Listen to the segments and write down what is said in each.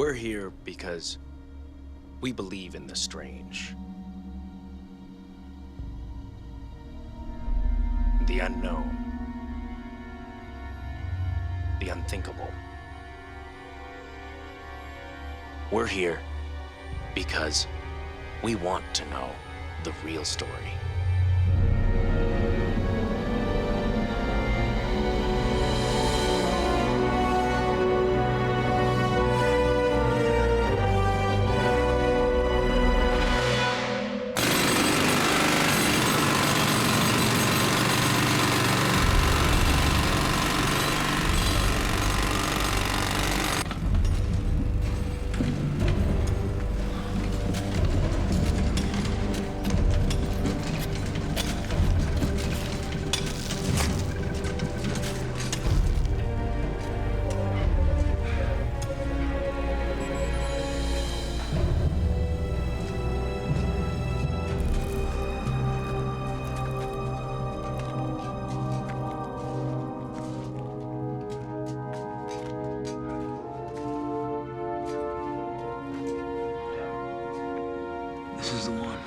We're here because we believe in the strange, the unknown, the unthinkable. We're here because we want to know the real story. This is the one.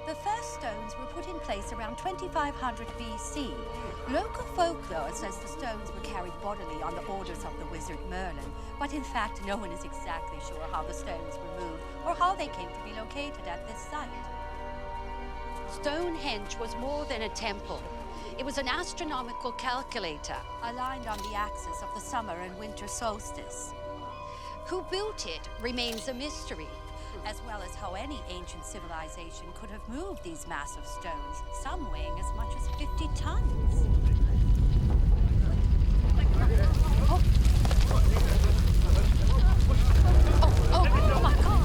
The first stones were put in place around 2500 BC. Local folklore says the stones were carried bodily on the orders of the wizard Merlin, but in fact no one is exactly sure how the stones were moved or how they came to be located at this site. Stonehenge was more than a temple. It was an astronomical calculator aligned on the axis of the summer and winter solstice. Who built it remains a mystery, as well as how any ancient civilization could have moved these massive stones, some weighing as much as 50 tons. Oh my God!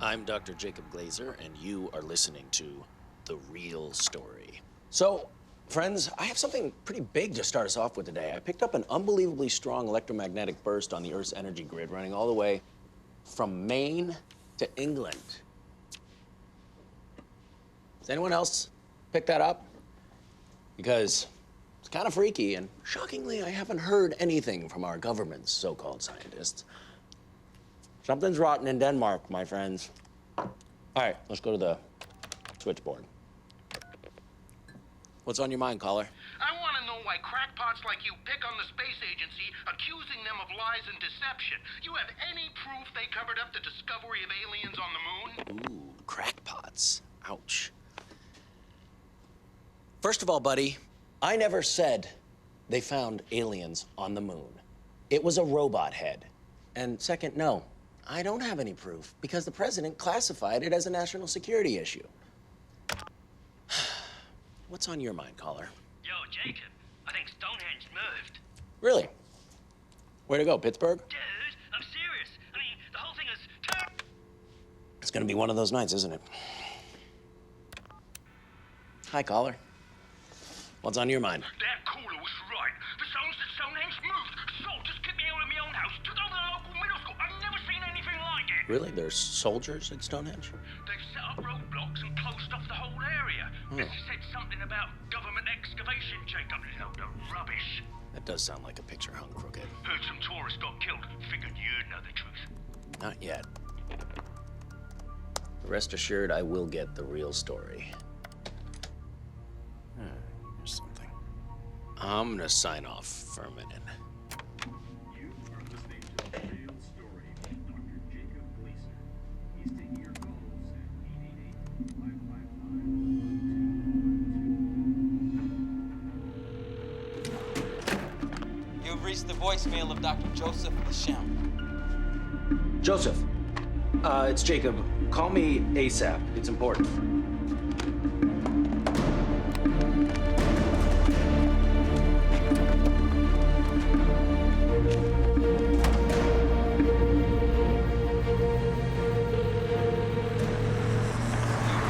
I'm Dr. Jacob Glazer, and you are listening to The Real Story. So, friends, I have something pretty big to start us off with today. I picked up an unbelievably strong electromagnetic burst on the Earth's energy grid, running all the way from Maine to England. Does anyone else pick that up? Because it's kind of freaky, and shockingly, I haven't heard anything from our government's so-called scientists. Something's rotten in Denmark, my friends. All right, let's go to the switchboard. What's on your mind, caller? I want to know why crackpots like you pick on the space agency, accusing them of lies and deception. You have any proof they covered up the discovery of aliens on the moon? Ooh, crackpots. Ouch. First of all, buddy, I never said they found aliens on the moon. It was a robot head. And second, no, I don't have any proof because the president classified it as a national security issue. What's on your mind, caller? Yo, Jacob, I think Stonehenge moved. Really? Where to go, Pittsburgh? Dude, I'm serious. I mean, the whole thing is... It's gonna be one of those nights, isn't it? Hi, caller. What's on your mind? That caller was right. The sounds that Stonehenge moved. Soldiers kicked me out of my own house, took over the local middle school. I've never seen anything like it. Really? There's soldiers at Stonehenge? They've set up roadblocks and closed off the whole area. They said something about government excavation, Jacob. Load of rubbish. That does sound like a picture hung crooked. Heard some tourists got killed. Figured you'd know the truth. Not yet. Rest assured, I will get the real story. Here's something. I'm gonna sign off for a minute. You are listening to The Real Story with Dr. Jacob Glaser. He's taking your calls at 888-555-2222. You've reached the voicemail of Dr. Joseph Lachamp. Joseph, it's Jacob. Call me ASAP. It's important. You've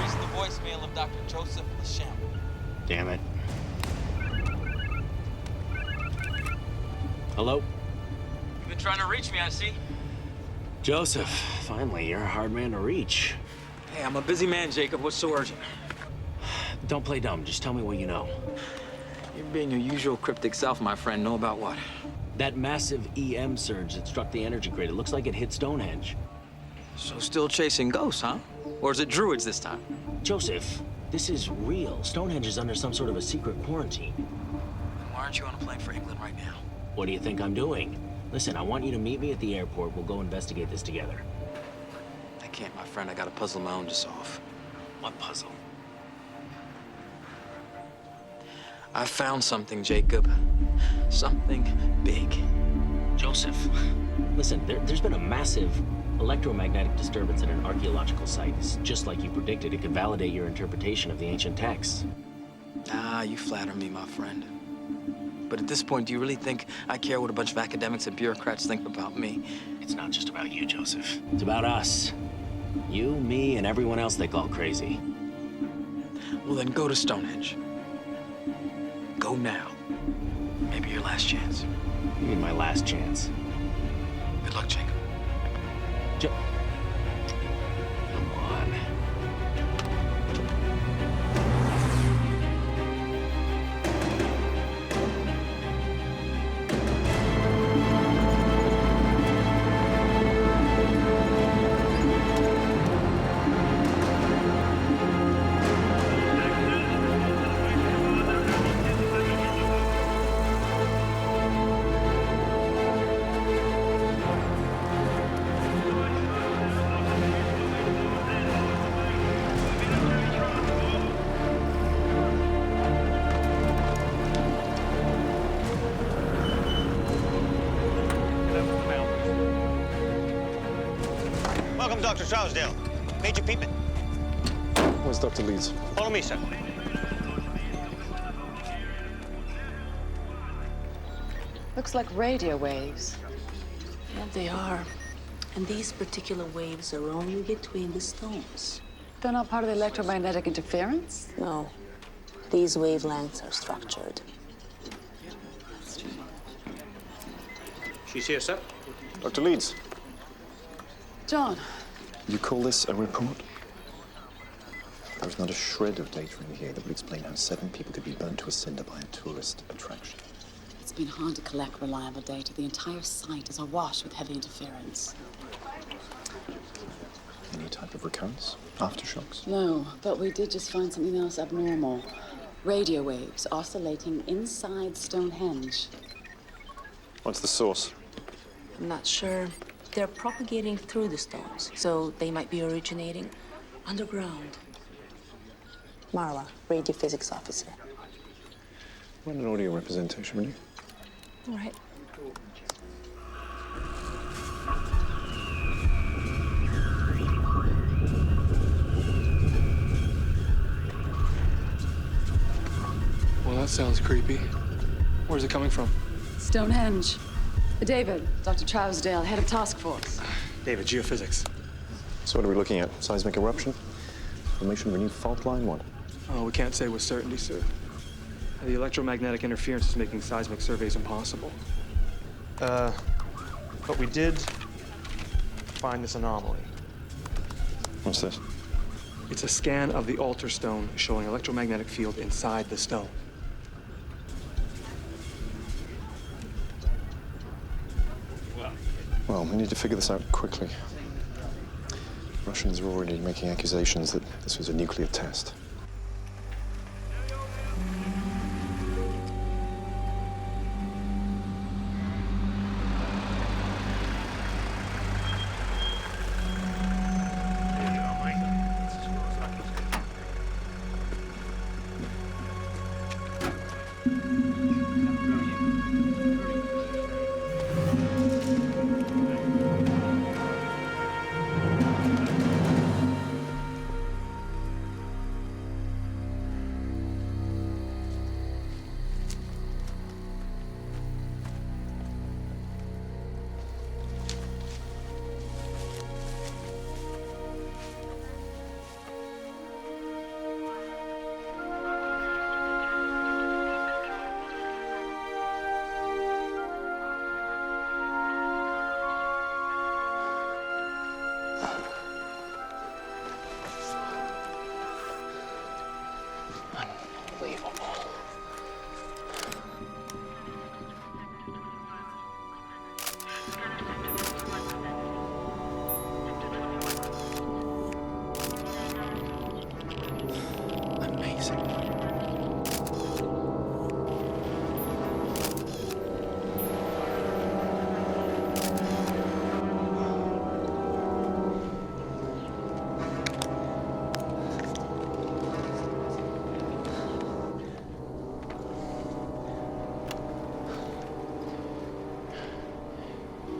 reached the voicemail of Dr. Joseph Lachamp. Damn it. Hello? You've been trying to reach me, I see. Joseph, finally, you're a hard man to reach. Hey, I'm a busy man, Jacob. What's so urgent? Don't play dumb, just tell me what you know. You're being your usual cryptic self, my friend. Know about what? That massive EM surge that struck the energy grid, it looks like it hit Stonehenge. So still chasing ghosts, huh? Or is it druids this time? Joseph, this is real. Stonehenge is under some sort of a secret quarantine. Then why aren't you on a plane for England right now? What do you think I'm doing? Listen, I want you to meet me at the airport. We'll go investigate this together. I can't, my friend. I got a puzzle of my own to solve. What puzzle? I found something, Jacob. Something big. Joseph, listen, there's been a massive electromagnetic disturbance at an archaeological site. It's just like you predicted. It could validate your interpretation of the ancient texts. Ah, you flatter me, my friend. But at this point, do you really think I care what a bunch of academics and bureaucrats think about me? It's not just about you, Joseph. It's about us. You, me, and everyone else they call crazy. Well, then go to Stonehenge. Go now. Maybe your last chance. You mean my last chance? Good luck, Jacob. Come on. Welcome, Dr. Trousdale. Major Peepin. Where's Dr. Leeds? Follow me, sir. Looks like radio waves. Yeah, they are. And these particular waves are only between the stones. They're not part of the electromagnetic interference? No. These wavelengths are structured. She's here, sir. Dr. Leeds, John, you call this a report? There is not a shred of data in here that would explain how 7 people could be burnt to a cinder by a tourist attraction. it's been hard to collect reliable data. The entire site is awash with heavy interference. type of recurrence? Aftershocks? No, but we did just find something else abnormal. Radio waves oscillating inside Stonehenge. What's the source? I'm not sure. They're propagating through the stones, so they might be originating underground. Marla, radio physics officer. Want an audio representation, will you? All right. Well, that sounds creepy. Where's it coming from? Stonehenge. David, Dr. Trousdale, head of task force. David, geophysics. So what are we looking at? Seismic eruption? Formation of a new fault line? What? Oh, we can't say with certainty, sir. The electromagnetic interference is making seismic surveys impossible. But we did find this anomaly. What's this? It's a scan of the altar stone showing electromagnetic field inside the stone. Well, we need to figure this out quickly. Russians are already making accusations that this was a nuclear test.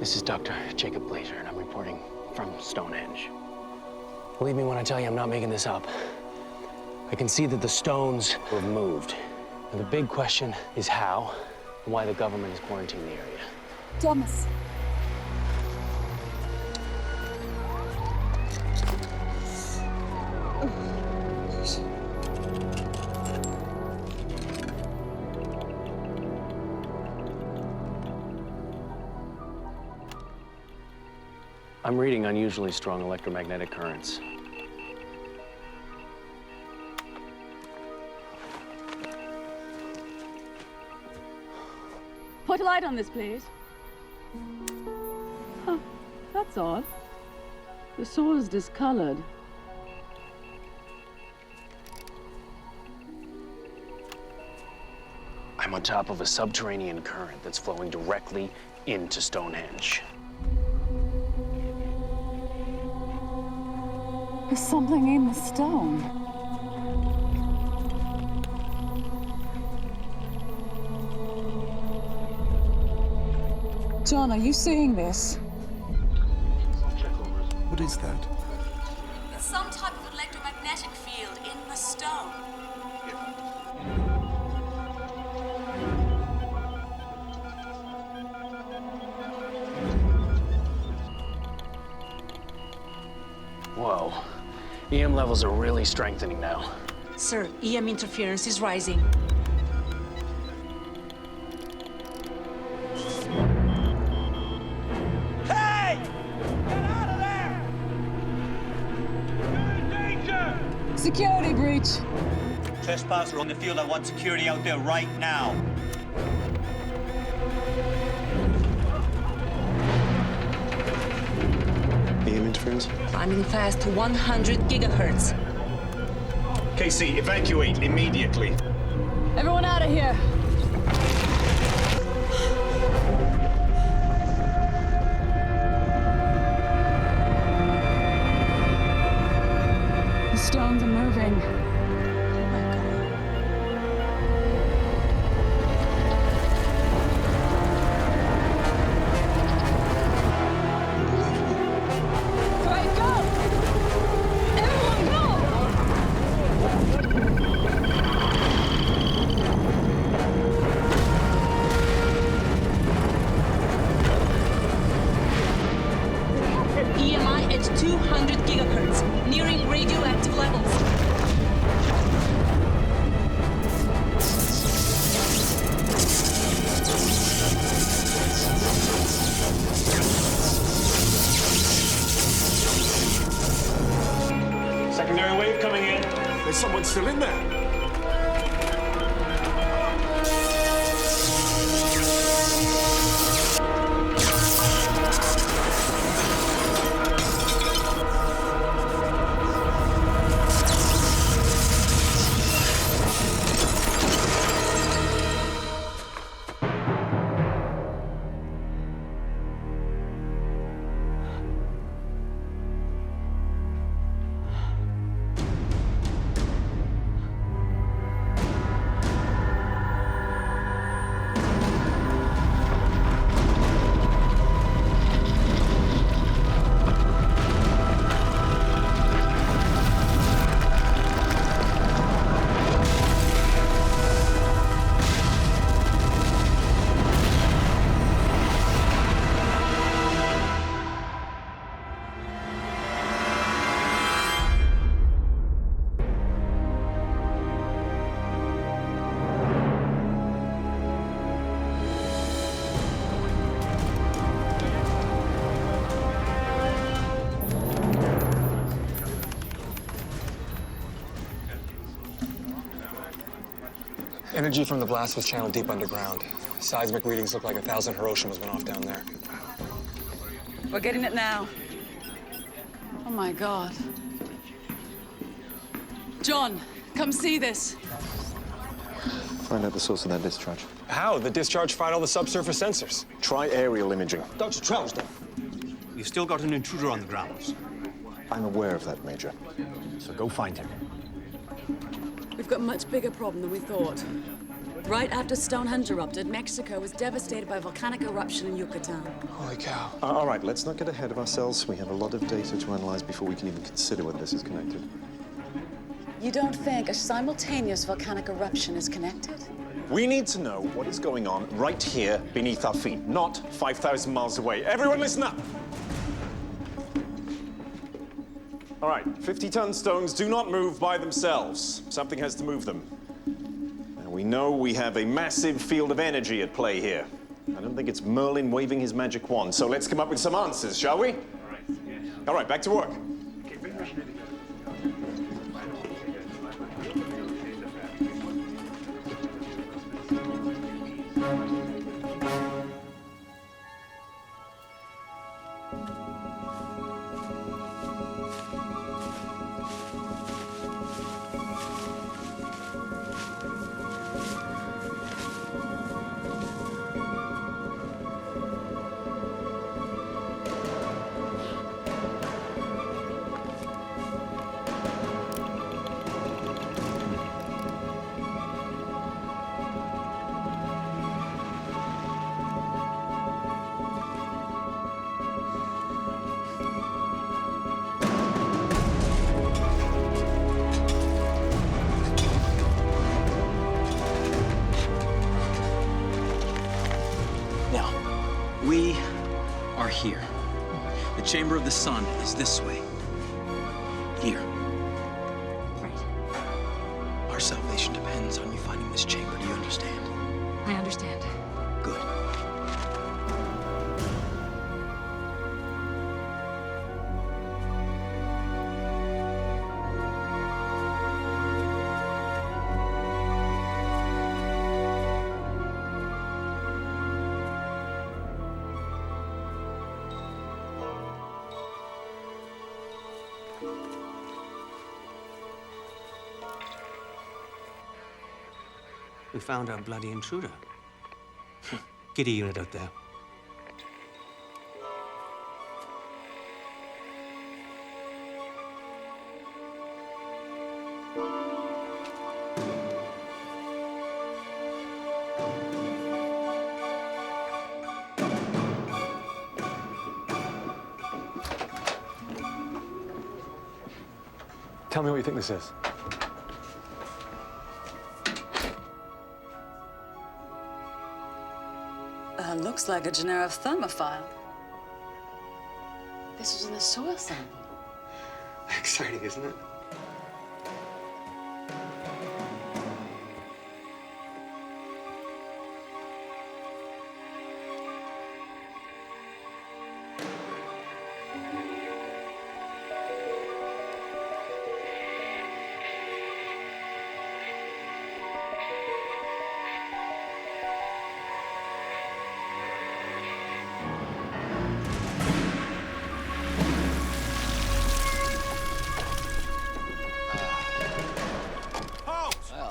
This is Dr. Jacob Blazer, and I'm reporting from Stonehenge. Believe me when I tell you I'm not making this up. I can see that the stones have moved. And the big question is how and why the government is quarantining the area. Thomas. I'm reading unusually strong electromagnetic currents. Put a light on this, please. Huh, that's odd. The soil's discolored. I'm on top of a subterranean current that's flowing directly into Stonehenge. There's something in the stone. John, are you seeing this? What is that? It's some type of electromagnetic field in the stone. Whoa. EM levels are really strengthening now. Sir, EM interference is rising. Hey! Get out of there! You're in danger! Security breach. Trespasser on the field. I want security out there right now. helium interference? Climbing fast to 100 gigahertz. Casey, evacuate immediately. Everyone out of here. The stones are moving. EMI at 200 gigahertz, nearing radioactive levels. Secondary wave coming in. There's someone still in there. Energy from the blast was channeled deep underground. Seismic readings look like 1,000 Hiroshimas went off down there. We're getting it now. Oh my God. John, come see this. Find out the source of that discharge. How? The discharge fired all the subsurface sensors. Try aerial imaging. Dr. Trousdale, we've still got an intruder on the grounds. I'm aware of that, Major. So go find him. We've got a much bigger problem than we thought. Right after Stonehenge erupted, Mexico was devastated by a volcanic eruption in Yucatan. Holy cow. All right, let's not get ahead of ourselves. We have a lot of data to analyze before we can even consider whether this is connected. You don't think a simultaneous volcanic eruption is connected? We need to know what is going on right here beneath our feet, not 5,000 miles away. Everyone listen up! All right, 50-ton stones do not move by themselves. Something has to move them. And we know we have a massive field of energy at play here. I don't think it's Merlin waving his magic wand, so let's come up with some answers, shall we? All right, back to work. We are here. The chamber of the sun is this way. Here. Right. Our salvation depends on you finding this chamber. Do you understand? I understand. Good. We found our bloody intruder. Get a unit out there. Tell me what you think this is. Looks like a genera of thermophile. This was in a soil sample. Exciting, isn't it?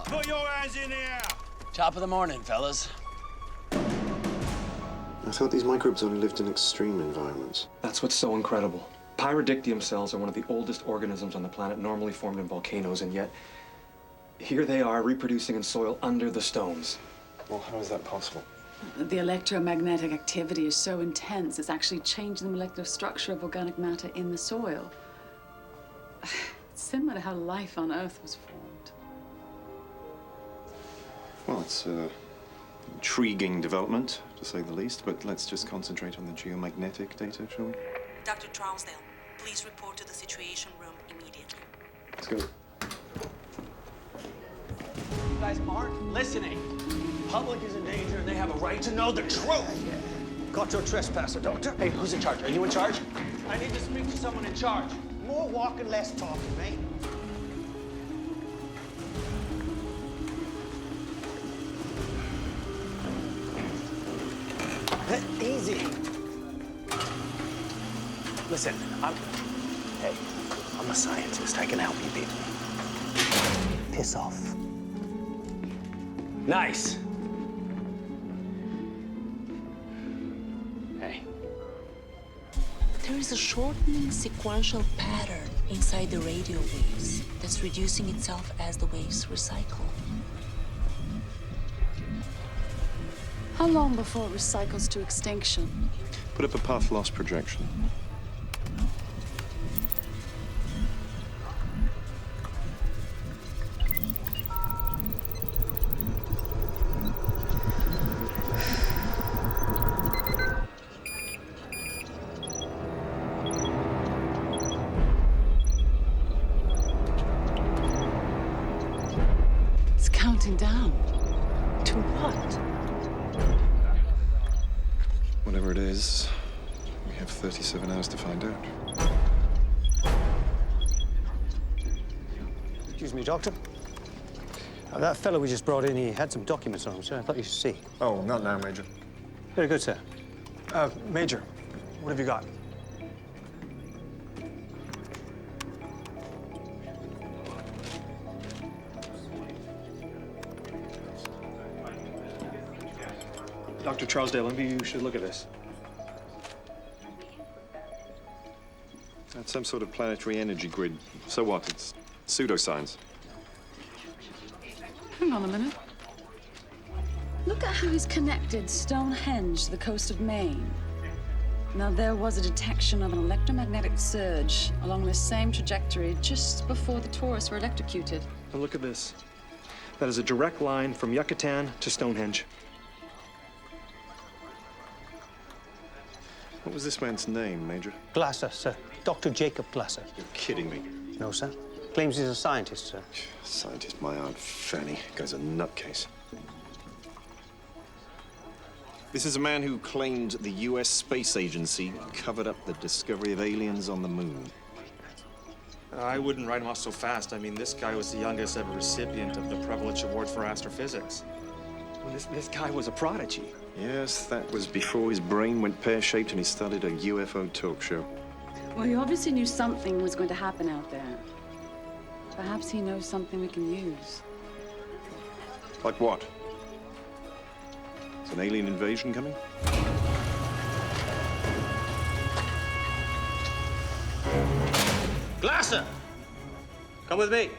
Put your hands in the air! Top of the morning, fellas. I thought these microbes only lived in extreme environments. That's what's so incredible. Pyridictium cells are one of the oldest organisms on the planet, normally formed in volcanoes, and yet here they are reproducing in soil under the stones. Well, how is that possible? The electromagnetic activity is so intense, it's actually changing the molecular structure of organic matter in the soil. It's similar to how life on Earth was formed. Well, it's an intriguing development, to say the least, but let's just concentrate on the geomagnetic data, shall we? Dr. Trousdale, please report to the Situation Room immediately. Let's go. You guys aren't listening. Public is in danger and they have a right to know the truth. Got your trespasser, Doctor. Hey, who's in charge? Are you in charge? I need to speak to someone in charge. More walking, less talking, mate. Easy. Listen, I'm a scientist. I can help you people. Piss off. Nice. Hey. There is a shortening sequential pattern inside the radio waves that's reducing itself as the waves recycle. How long before it recycles to extinction? Put up a path loss projection. It's counting down. To what? Whatever it is, we have 37 hours to find out. Excuse me, Doctor. That fellow we just brought in, he had some documents on him, sir. I thought you should see. Oh, not now, Major. Very good, sir. Major, what have you got? Dr. Trousdale, maybe you should look at this. That's some sort of planetary energy grid. So what? It's pseudoscience. Hang on a minute. Look at how he's connected Stonehenge to the coast of Maine. Now, there was a detection of an electromagnetic surge along the same trajectory just before the tourists were electrocuted. Now look at this. That is a direct line from Yucatan to Stonehenge. What was this man's name, Major? Glasser, sir. Dr. Jacob Glasser. You're kidding me. No, sir. Claims he's a scientist, sir. Scientist, my Aunt Fanny. Guy's a nutcase. This is a man who claimed the U.S. Space Agency covered up the discovery of aliens on the moon. I wouldn't write him off so fast. I mean, this guy was the youngest ever recipient of the Prevelich Award for Astrophysics. I mean, this guy was a prodigy. Yes, that was before his brain went pear-shaped and he started a UFO talk show. Well, he obviously knew something was going to happen out there. Perhaps he knows something we can use. Like what? An alien invasion coming? Glasser! Come with me.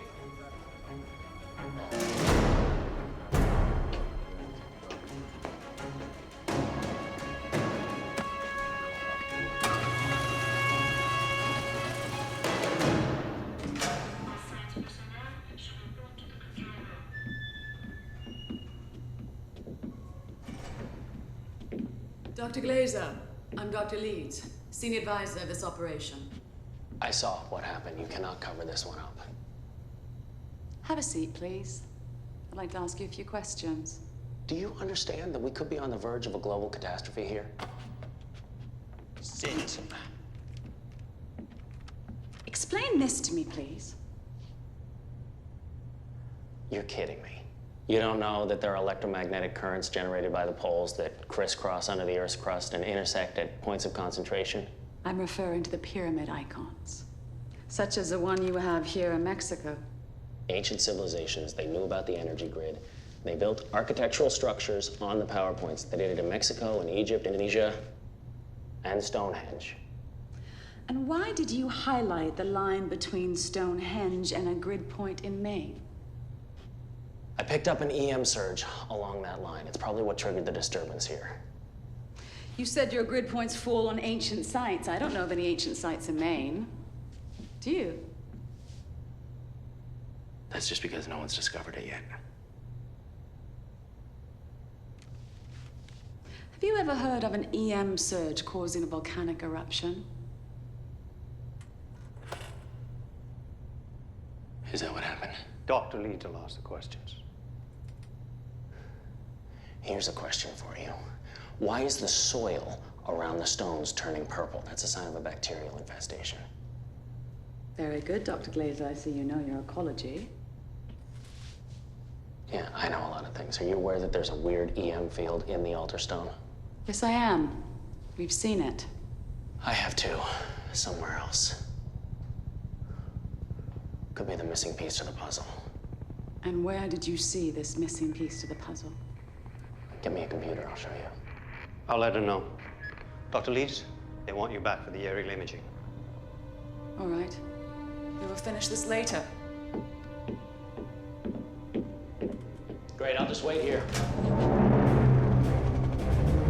Dr. Glazer, I'm Dr. Leeds, senior advisor of this operation. I saw what happened. You cannot cover this one up. Have a seat, please. I'd like to ask you a few questions. Do you understand that we could be on the verge of a global catastrophe here? Sit. Explain this to me, please. You're kidding me. You don't know that there are electromagnetic currents generated by the poles that crisscross under the Earth's crust and intersect at points of concentration? I'm referring to the pyramid icons, such as the one you have here in Mexico. Ancient civilizations, they knew about the energy grid. They built architectural structures on the power points. They did it in Mexico and Egypt, Indonesia, and Stonehenge. And why did you highlight the line between Stonehenge and a grid point in Maine? I picked up an EM surge along that line. It's probably what triggered the disturbance here. You said your grid points fall on ancient sites. I don't know of any ancient sites in Maine. Do you? That's just because no one's discovered it yet. Have you ever heard of an EM surge causing a volcanic eruption? Is that what happened? Dr. Leeds will ask the questions. Here's a question for you. Why is the soil around the stones turning purple? That's a sign of a bacterial infestation. Very good, Dr. Glazer. I see you know your ecology. Yeah, I know a lot of things. Are you aware that there's a weird EM field in the altar stone? Yes, I am. We've seen it. I have too, somewhere else. Could be the missing piece to the puzzle. And where did you see this missing piece to the puzzle? Give me a computer, I'll show you. I'll let her know. Dr. Leeds, they want you back for the aerial imaging. All right. We will finish this later. Great, I'll just wait here.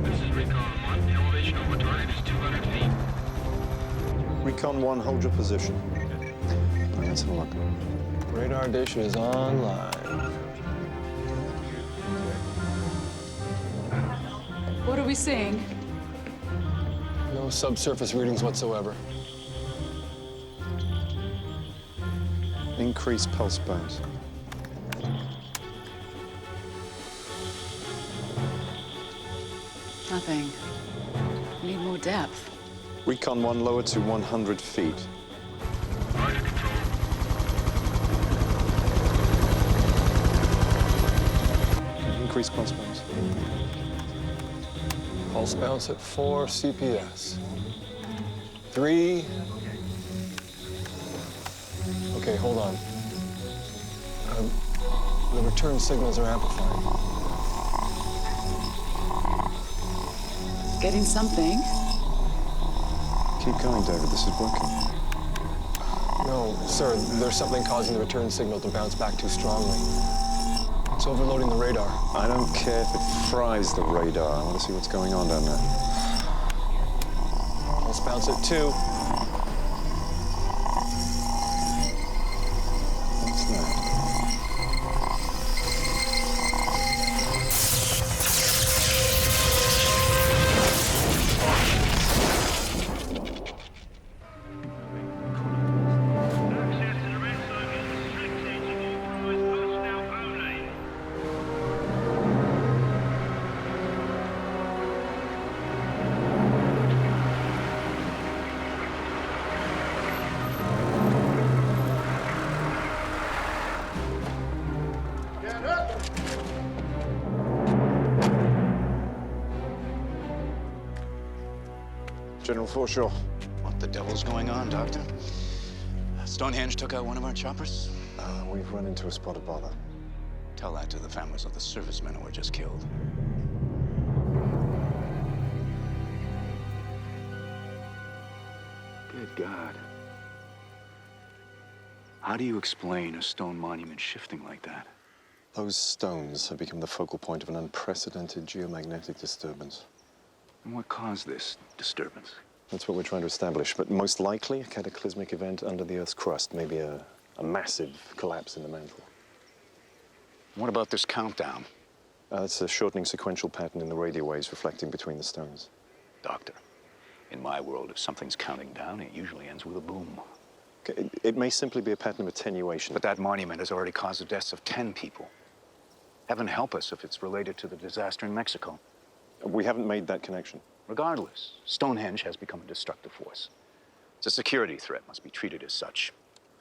This is Recon 1. The elevation over target is 200 feet. Recon 1, hold your position. Let's have a look. Radar dish is online. What are we seeing? No subsurface readings whatsoever. Increased pulse bounce. Nothing. We need more depth. Recon 1, lower to 100 feet. Increased pulse bounce. Pulse bounce at 4 CPS. 3. Okay, hold on. The return signals are amplified. Getting something. Keep going, David. This is working. No, sir, there's something causing the return signal to bounce back too strongly. It's overloading the radar. I don't care if it fries the radar. I want to see what's going on down there. Pulse bounce at 2. What's that? General Forshaw. What the devil's going on, Doctor? Stonehenge took out one of our choppers? We've run into a spot of bother. Tell that to the families of the servicemen who were just killed. Good God. How do you explain a stone monument shifting like that? Those stones have become the focal point of an unprecedented geomagnetic disturbance. And what caused this disturbance? That's what we're trying to establish, but most likely a cataclysmic event under the Earth's crust, maybe a massive collapse in the mantle. What about this countdown? It's a shortening sequential pattern in the radio waves reflecting between the stones. Doctor, in my world, if something's counting down, it usually ends with a boom. Okay, it may simply be a pattern of attenuation. But that monument has already caused the deaths of 10 people. Heaven help us if it's related to the disaster in Mexico. We haven't made that connection. Regardless, Stonehenge has become a destructive force. It's a security threat, must be treated as such.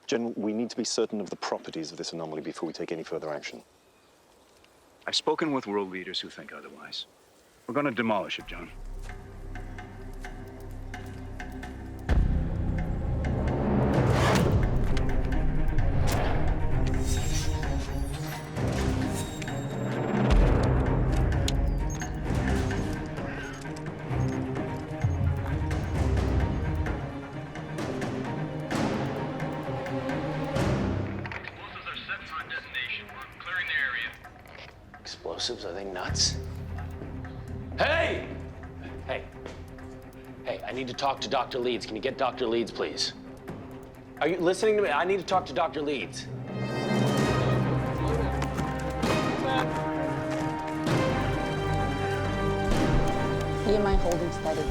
General, we need to be certain of the properties of this anomaly before we take any further action. I've spoken with world leaders who think otherwise. We're going to demolish it, John. Explosives? Are they nuts? Hey! Hey. Hey, I need to talk to Dr. Leeds. Can you get Dr. Leeds, please? Are you listening to me? I need to talk to Dr. Leeds. Do you mind holding steady?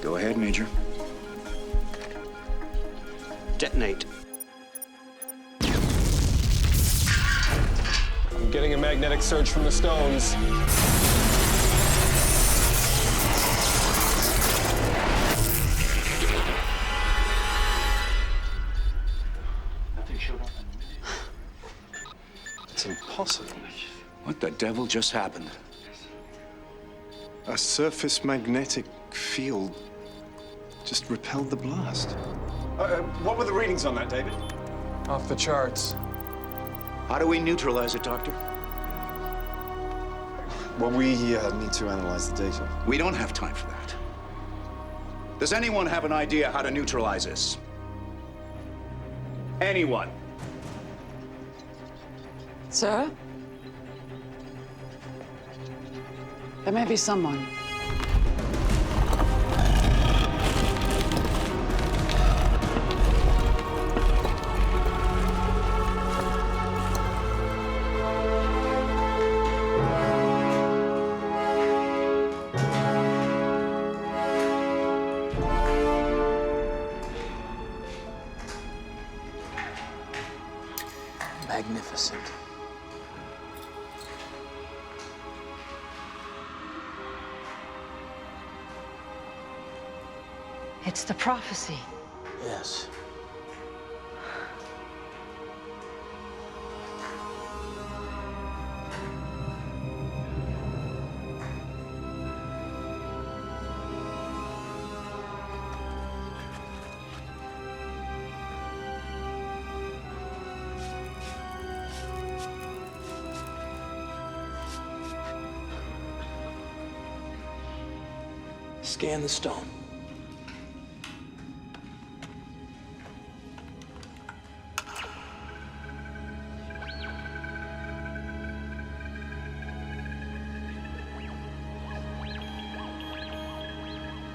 Go ahead, Major. Detonate. I'm getting a magnetic surge from the stones. Nothing showed up. It's impossible. What the devil just happened? A surface magnetic field just repelled the blast. What were the readings on that, David? Off the charts. How do we neutralize it, Doctor? Well, we need to analyze the data. We don't have time for that. Does anyone have an idea how to neutralize this? Anyone? Sir? There may be someone. Magnificent. It's the prophecy. Yes. Scan the stone.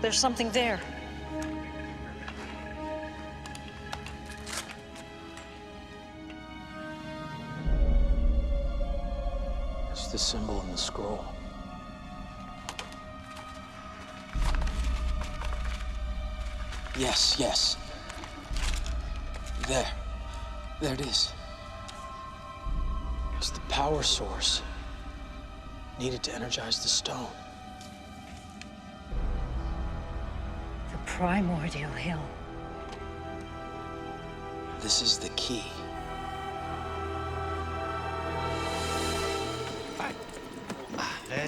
There's something there. It's the symbol in the scroll. Yes, yes. There. There it is. It's the power source needed to energize the stone. The primordial hill. This is the key.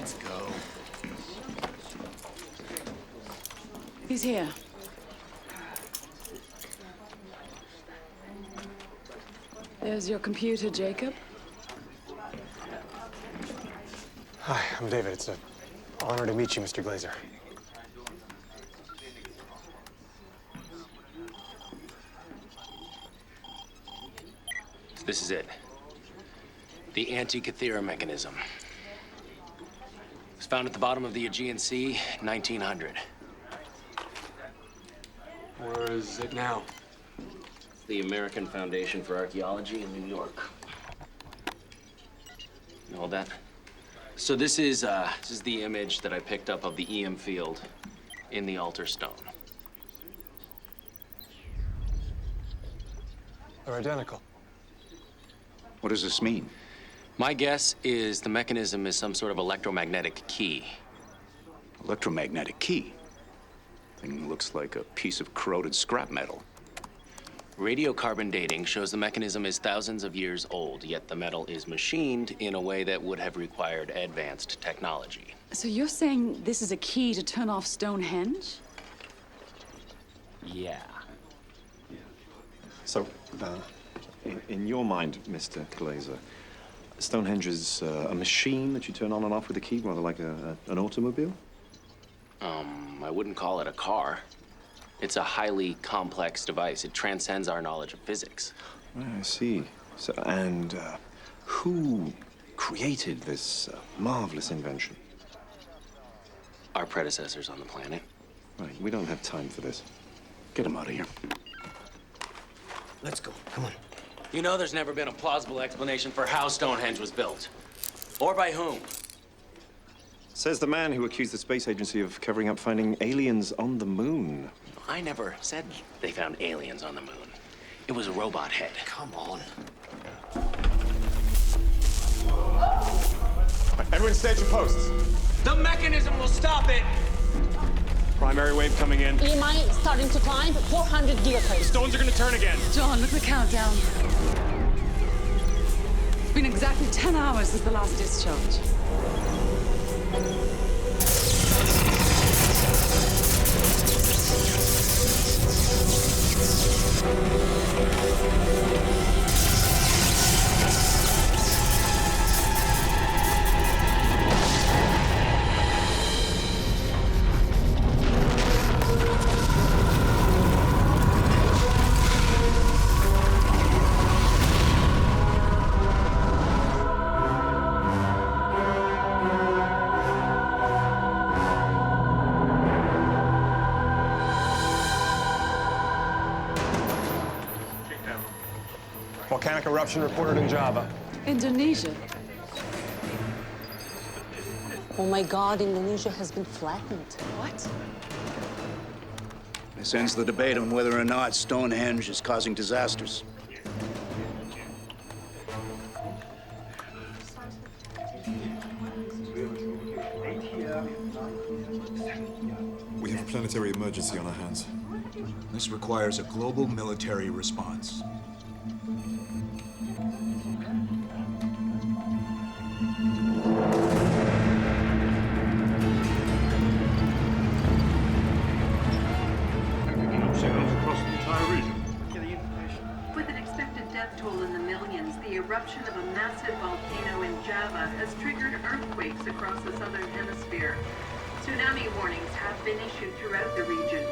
Let's go. He's here. There's your computer, Jacob. Hi, I'm David. It's an honor to meet you, Mr. Glazer. This is it. The Antikythera mechanism. It was found at the bottom of the Aegean Sea, 1900. Where is it now? The American Foundation for Archaeology in New York. You know that? So this is the image that I picked up of the EM field in the altar stone. They're identical. What does this mean? My guess is the mechanism is some sort of electromagnetic key. Electromagnetic key? Thing looks like a piece of corroded scrap metal. Radiocarbon dating shows the mechanism is thousands of years old, yet the metal is machined in a way that would have required advanced technology. So you're saying this is a key to turn off Stonehenge? Yeah. So, in your mind, Mr. Glazer, Stonehenge is a machine that you turn on and off with a key, rather like an automobile? I wouldn't call it a car. It's a highly complex device. It transcends our knowledge of physics. I see. So, and who created this marvelous invention? Our predecessors on the planet. Right, we don't have time for this. Get him out of here. Let's go. Come on. You know there's never been a plausible explanation for how Stonehenge was built. Or by whom. Says the man who accused the space agency of covering up finding aliens on the moon. I never said they found aliens on the moon. It was a robot head. Come on. Everyone stage your posts. The mechanism will stop it! Primary wave coming in. EMI starting to climb, 400 gigahertz. Stones are gonna turn again. John, look at the countdown. It's been exactly 10 hours since the last discharge. Volcanic eruption reported in Java. Indonesia? Oh my God, Indonesia has been flattened. What? This ends the debate on whether or not Stonehenge is causing disasters. We have a planetary emergency on our hands. This requires a global military response. Across the entire region. With an expected death toll in the millions, the eruption of a massive volcano in Java has triggered earthquakes across the southern hemisphere. Tsunami warnings have been issued throughout the region.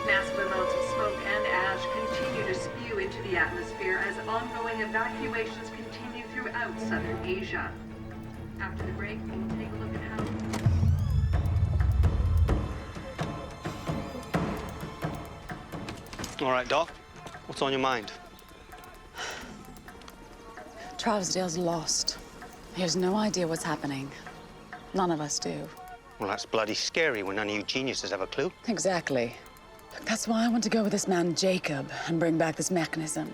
Massive amounts of smoke and ash continue to spew into the atmosphere as ongoing evacuations continue throughout southern Asia. After the break, we'll take a look at how... All right, Doc. What's on your mind? Trousdale's lost. He has no idea what's happening. None of us do. Well, that's bloody scary when none of you geniuses have a clue. Exactly. That's why I want to go with this man, Jacob, and bring back this mechanism.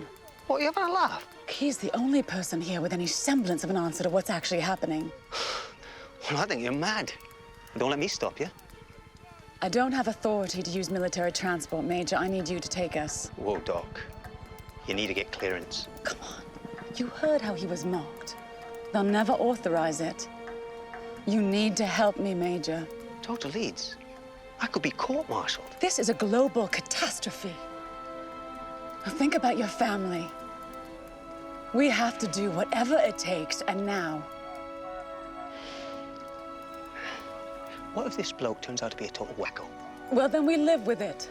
What, you having a laugh? He's the only person here with any semblance of an answer to what's actually happening. Well, I think you're mad. Don't let me stop you. I don't have authority to use military transport, Major. I need you to take us. Whoa, Doc. You need to get clearance. Come on. You heard how he was mocked. They'll never authorize it. You need to help me, Major. Dr. Leeds, I could be court-martialed. This is a global catastrophe. Now think about your family. We have to do whatever it takes, and now. What if this bloke turns out to be a total wacko? Well, then we live with it.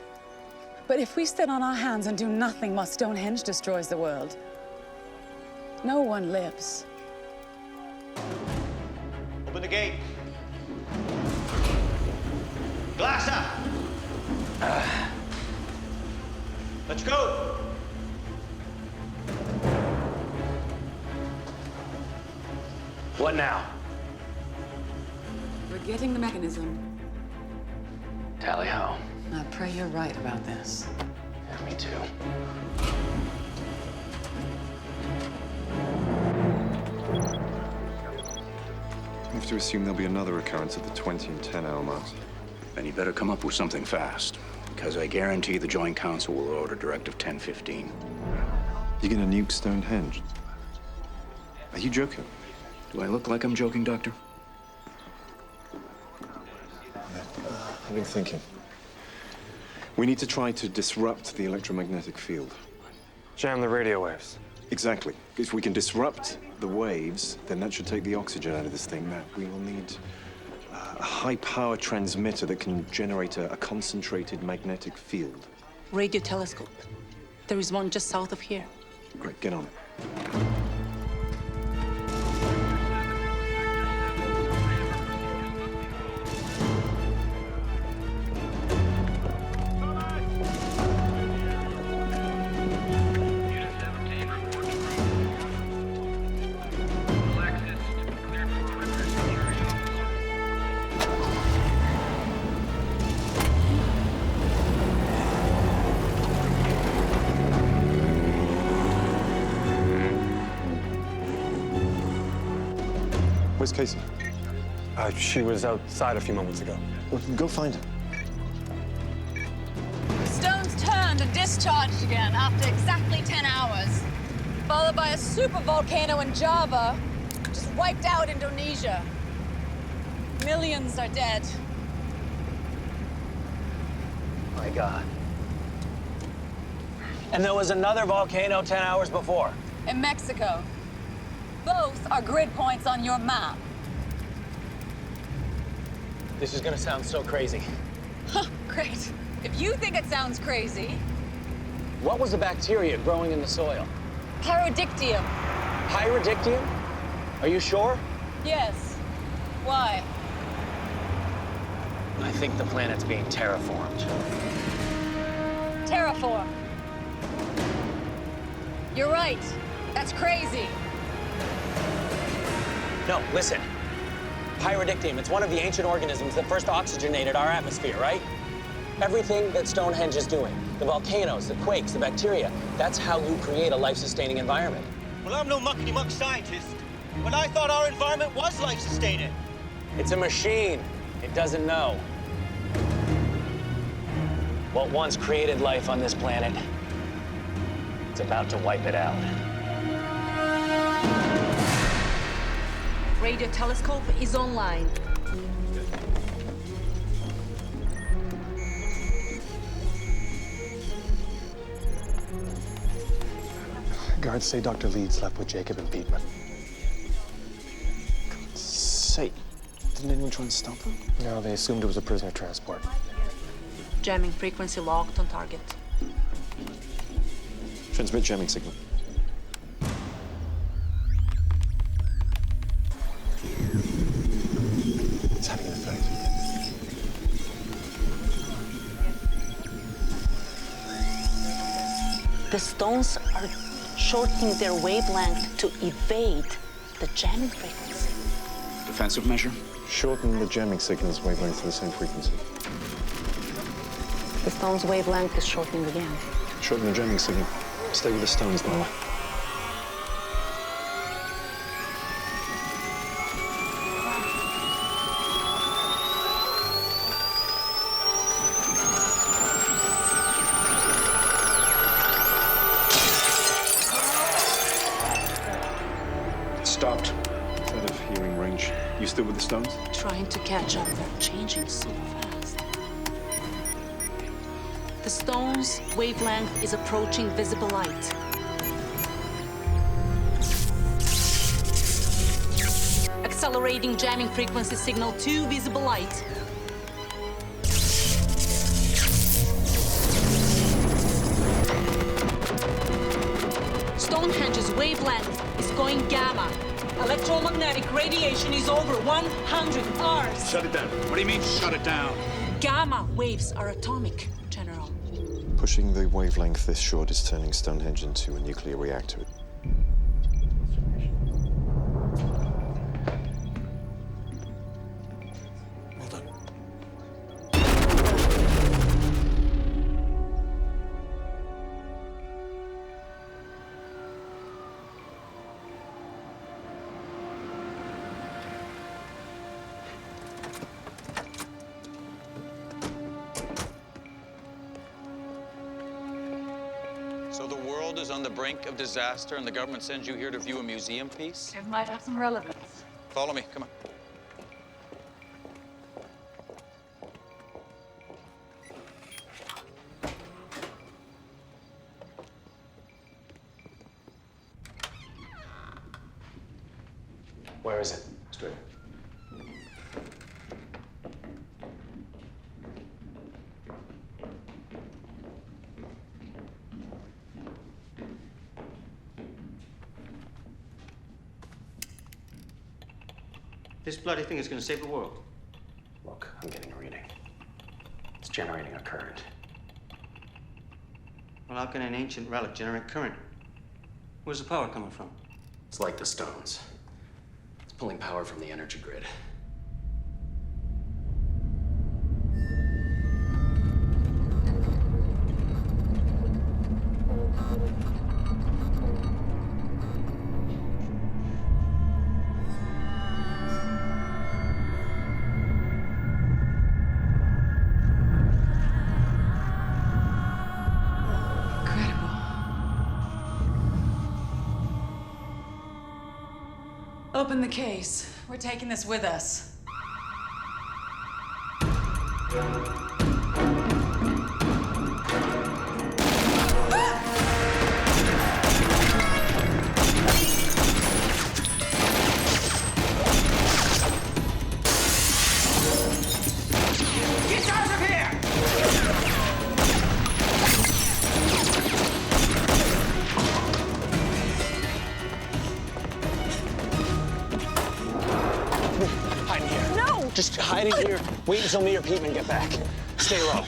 But if we sit on our hands and do nothing while Stonehenge destroys the world, no one lives. Open the gate. Glass up. Let's go. What now? We're getting the mechanism. Tally ho. I pray you're right about this. Yeah, me too. I have to assume there'll be another occurrence at the 20 and 10 hour marks. Then you better come up with something fast, because I guarantee the Joint Council will order Directive 1015. You're gonna nuke Stonehenge? Are you joking? Do I look like I'm joking, Doctor? I've been thinking. We need to try to disrupt the electromagnetic field. Jam the radio waves. Exactly. If we can disrupt the waves, then that should take the oxygen out of this thing. Now, we will need a high-power transmitter that can generate a concentrated magnetic field. Radio telescope. There is one just south of here. Great, get on it. Where's Casey? She was outside a few moments ago. Well, go find her. Stone's turned and discharged again after exactly 10 hours, followed by a super volcano in Java, just wiped out Indonesia. Millions are dead. My God. And there was another volcano 10 hours before. In Mexico. Both are grid points on your map. This is gonna sound so crazy. Huh, great. If you think it sounds crazy. What was the bacteria growing in the soil? Pyrodictium. Pyrodictium? Are you sure? Yes. Why? I think the planet's being terraformed. Terraform. You're right. That's crazy. No, listen. Pyrodictium, it's one of the ancient organisms that first oxygenated our atmosphere, right? Everything that Stonehenge is doing, the volcanoes, the quakes, the bacteria, that's how you create a life-sustaining environment. Well, I'm no muckety-muck scientist, but I thought our environment was life-sustaining. It's a machine. It doesn't know. What once created life on this planet, it's about to wipe it out. Radio telescope is online. Guards say Dr. Leeds left with Jacob and Beatman. Say, didn't anyone try and stop them? No, they assumed it was a prisoner transport. Jamming frequency locked on target. Transmit jamming signal. It's having an effect. The stones are shortening their wavelength to evade the jamming frequency. Defensive measure? Shorten the jamming signal's wavelength to the same frequency. The stone's wavelength is shortening again. Shorten the jamming signal. Stay with the stones, though. Stopped. It's out of hearing range. You still with the stones? Trying to catch up. They're changing so fast. The stone's wavelength is approaching visible light. Accelerating jamming frequency signal to visible light. Stonehenge's wavelength is going gamma. Electromagnetic radiation is over 100 Rs. Shut it down. What do you mean, shut it down? Gamma waves are atomic, General. Pushing the wavelength this short is turning Stonehenge into a nuclear reactor. So the world is on the brink of disaster, and the government sends you here to view a museum piece? It might have some relevance. Follow me, come on. Where is it? Straight. This bloody thing is going to save the world. Look, I'm getting a reading. It's generating a current. Well, how can an ancient relic generate current? Where's the power coming from? It's like the stones. It's pulling power from the energy grid. Open the case. We're taking this with us. Get out of here! Hide in here. No! Just hide in here. Wait until me or Peteman get back. Stay low.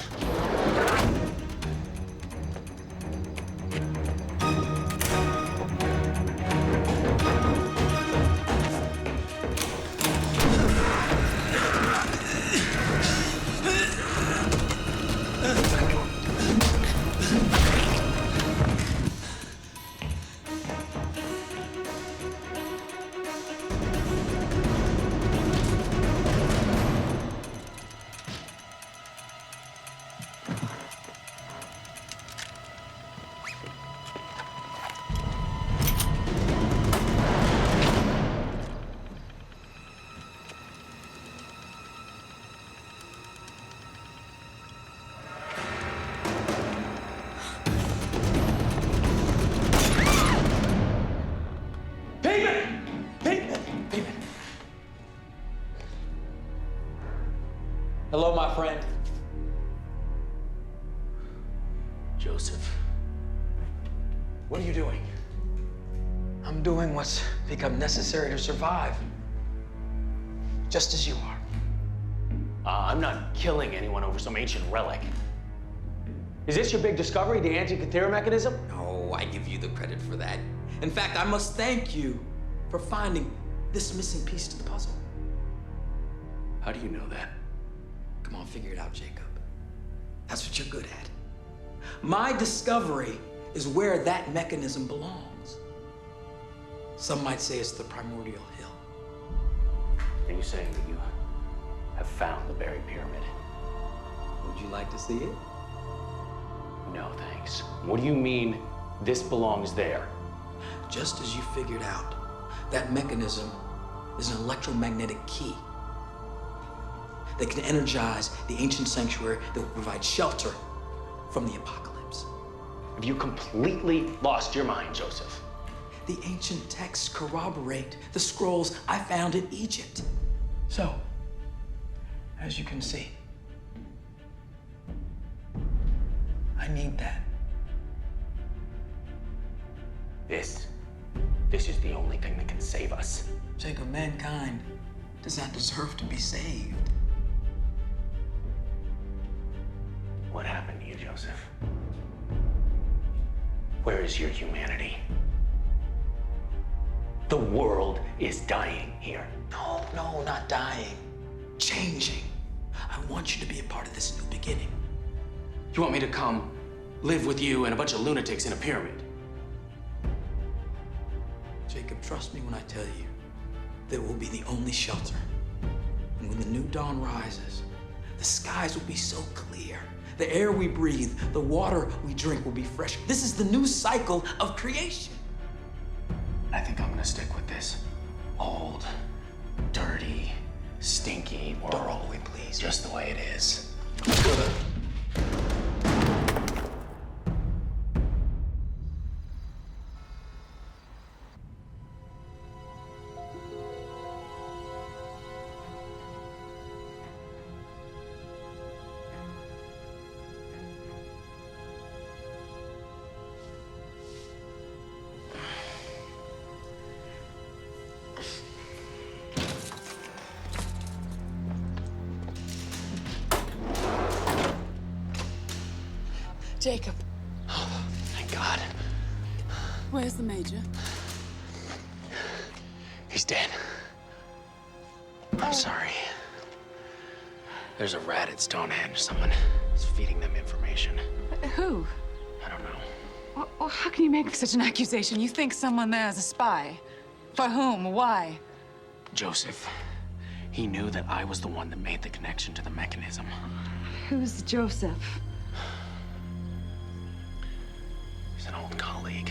Hello, my friend. Joseph. What are you doing? I'm doing what's become necessary to survive. Just as you are. I'm not killing anyone over some ancient relic. Is this your big discovery, the Antikythera mechanism? No, I give you the credit for that. In fact, I must thank you for finding this missing piece to the puzzle. How do you know that? Come on, figure it out, Jacob. That's what you're good at. My discovery is where that mechanism belongs. Some might say it's the primordial hill. Are you saying that you have found the buried pyramid? Would you like to see it? No, thanks. What do you mean this belongs there? Just as you figured out, that mechanism is an electromagnetic key that can energize the ancient sanctuary that will provide shelter from the apocalypse. Have you completely lost your mind, Joseph? The ancient texts corroborate the scrolls I found in Egypt. So, as you can see, I need that. This is the only thing that can save us. Jacob, mankind does not deserve to be saved. What happened to you, Joseph? Where is your humanity? The world is dying here. No, not dying. Changing. I want you to be a part of this new beginning. You want me to come live with you and a bunch of lunatics in a pyramid? Jacob, trust me when I tell you that we'll be the only shelter. And when the new dawn rises, the skies will be so clear. The air we breathe, the water we drink will be fresh. This is the new cycle of creation. I think I'm gonna stick with this old, dirty, stinky world. Don't walk away, please. Just the way it is. Jacob. Oh, thank God. Where's the Major? He's dead. I'm sorry. There's a rat at Stonehenge. Someone is feeding them information. Who? I don't know. Well, how can you make such an accusation? You think someone there is a spy? For whom? Why? Joseph. He knew that I was the one that made the connection to the mechanism. Who's Joseph? He's an old colleague.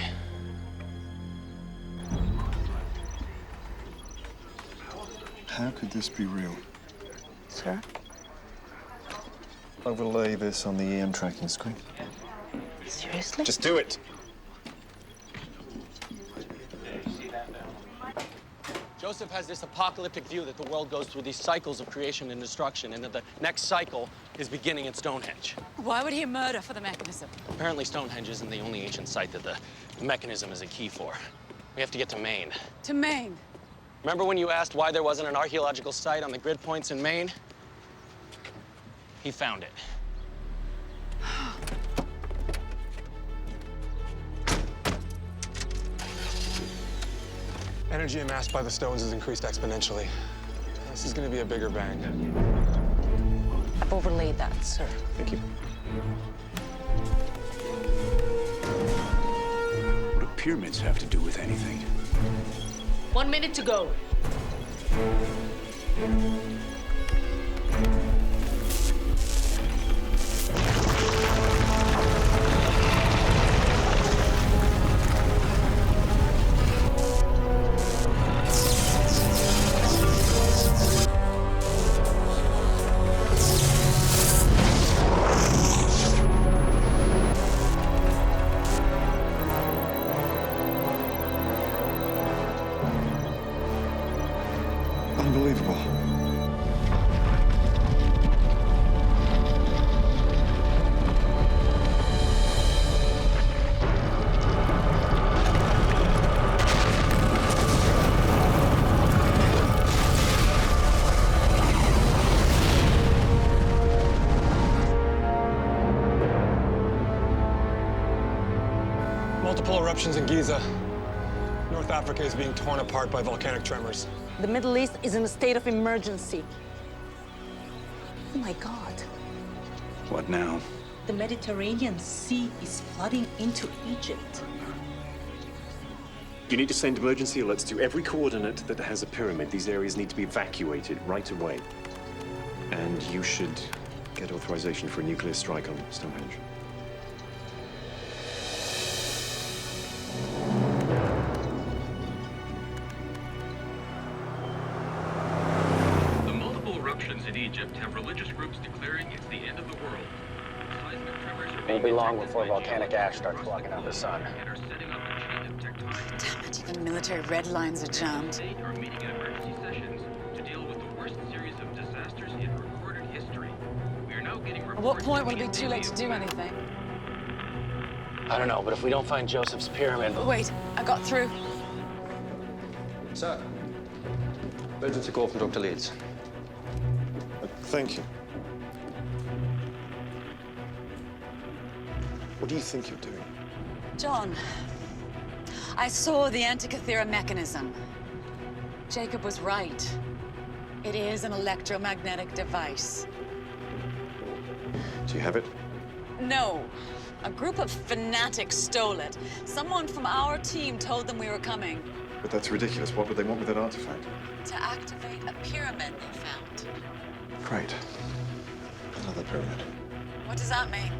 How could this be real? Sir? Overlay this on the EM tracking screen. Seriously? Just do it. Joseph has this apocalyptic view that the world goes through these cycles of creation and destruction, and that the next cycle is beginning at Stonehenge. Why would he murder for the mechanism? Apparently, Stonehenge isn't the only ancient site that the mechanism is a key for. We have to get to Maine. To Maine? Remember when you asked why there wasn't an archaeological site on the grid points in Maine? He found it. Energy amassed by the stones has increased exponentially. This is going to be a bigger bang. I've overlaid that, sir. Thank you. What do pyramids have to do with anything? 1 minute to go. Unbelievable. Multiple eruptions in Giza. North Africa is being torn apart by volcanic tremors. The Middle East is in a state of emergency. Oh my God. What now? The Mediterranean Sea is flooding into Egypt. You need to send emergency alerts to every coordinate that has a pyramid. These areas need to be evacuated right away. And you should get authorization for a nuclear strike on Stonehenge. Egypt have religious groups declaring it's the end of the world. Seismic tremors are Won't be long before volcanic ash starts blocking out the sun. and are setting up a chain of tectonic. Damn it, even military red lines are jammed. They are meeting in emergency sessions to deal with the worst series of disasters in recorded history. We are now getting reports. At what point of will it be too late to alien do anything? I don't know, but if we don't find Joseph's pyramid... Wait, I got through. Sir, emergency call from Dr. Leeds. Thank you. What do you think you're doing? John, I saw the Antikythera mechanism. Jacob was right. It is an electromagnetic device. Do you have it? No. A group of fanatics stole it. Someone from our team told them we were coming. But that's ridiculous. What would they want with that artifact? To activate a pyramid they found. Great. Another pyramid. What does that mean?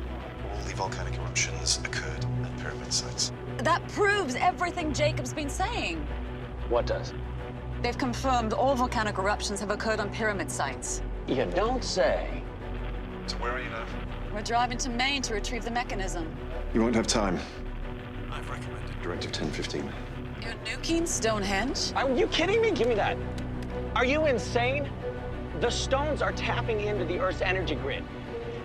All the volcanic eruptions occurred at pyramid sites. That proves everything Jacob's been saying. What does? They've confirmed all volcanic eruptions have occurred on pyramid sites. You don't say. So where are you now? We're driving to Maine to retrieve the mechanism. You won't have time. I've recommended Directive 1015. You're nuking Stonehenge? Are you kidding me? Give me that. Are you insane? The stones are tapping into the Earth's energy grid.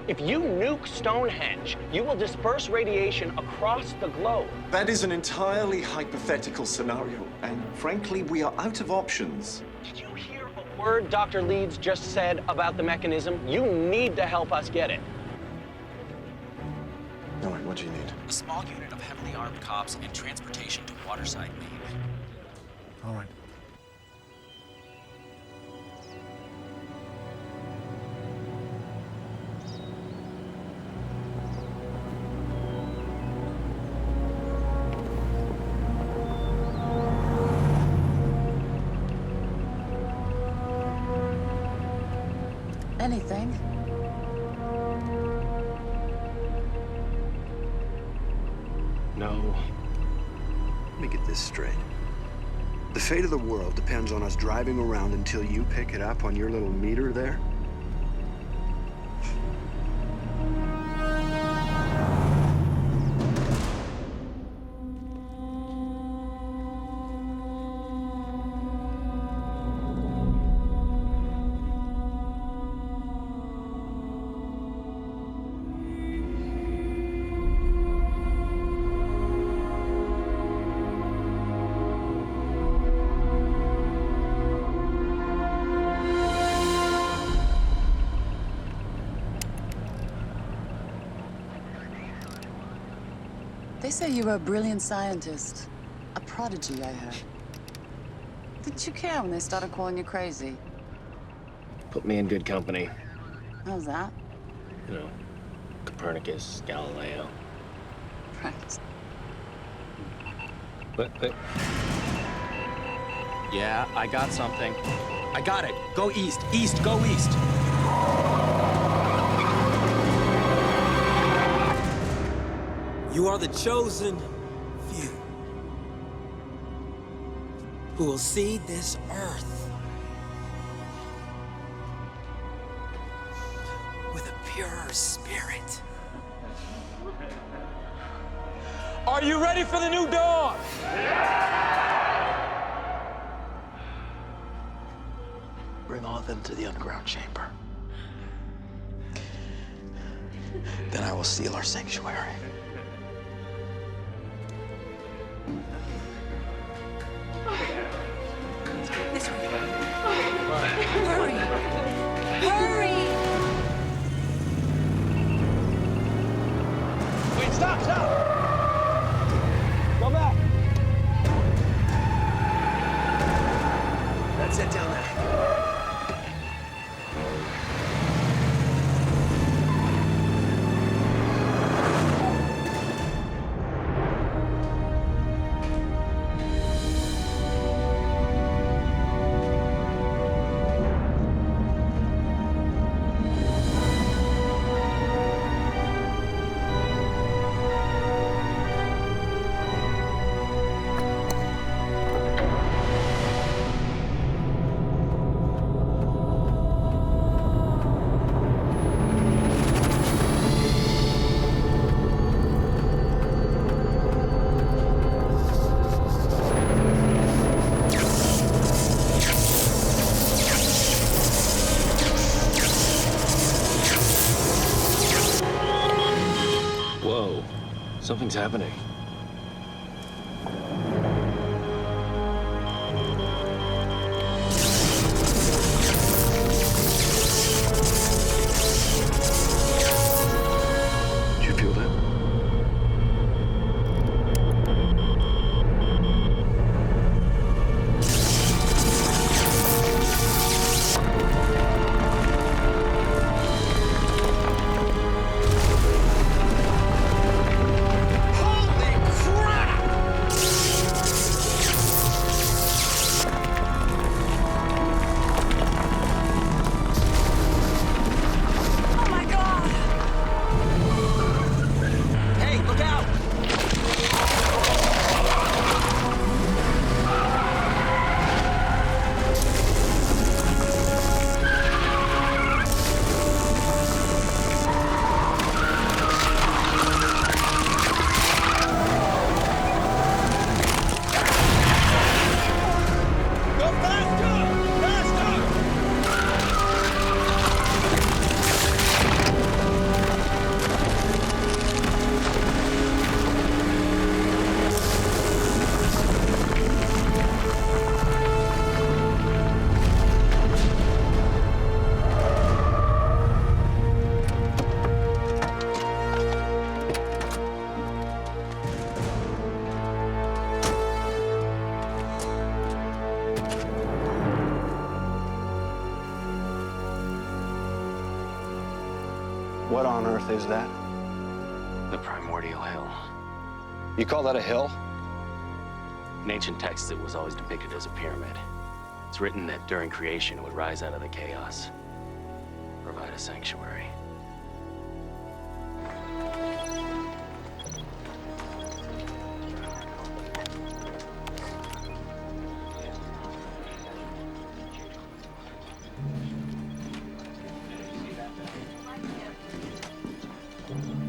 If you nuke Stonehenge, you will disperse radiation across the globe. That is an entirely hypothetical scenario, and frankly, we are out of options. Did you hear a word Dr. Leeds just said about the mechanism? You need to help us get it. All right, what do you need? A small unit of heavily armed cops and transportation to Waterside, Maine. All right. Anything? No. Let me get this straight. The fate of the world depends on us driving around until you pick it up on your little meter there? They say you were a brilliant scientist. A prodigy, I heard. Didn't you care when they started calling you crazy? Put me in good company. How's that? You know, Copernicus, Galileo. Right. But... Yeah, I got something. I got it. Go east. East, go east. You are the chosen few who will see this earth with a pure spirit. Are you ready for the new dawn? Bring all of them to the underground chamber. Then I will seal our sanctuary. This way. Hurry! Hurry! Wait, stop, stop! Go back! That's it down there. Something's happening. Did you feel that? What on earth is that? The primordial hill. You call that a hill? In ancient texts, it was always depicted as a pyramid. It's written that during creation, it would rise out of the chaos, provide a sanctuary.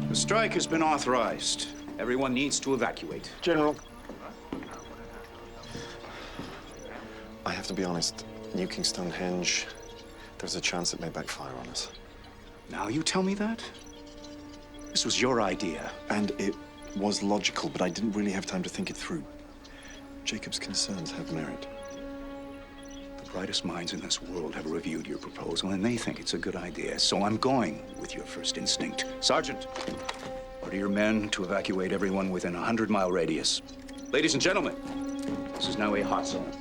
The strike has been authorized. Everyone needs to evacuate. General. I have to be honest, nuking Stonehenge, there's a chance it may backfire on us. Now you tell me that? This was your idea. And it was logical, but I didn't really have time to think it through. Jacob's concerns have merit. The brightest minds in this world have reviewed your proposal, and they think it's a good idea. So I'm going with your first instinct. Sergeant, order your men to evacuate everyone within a 100-mile radius. Ladies and gentlemen, this is now a hot zone.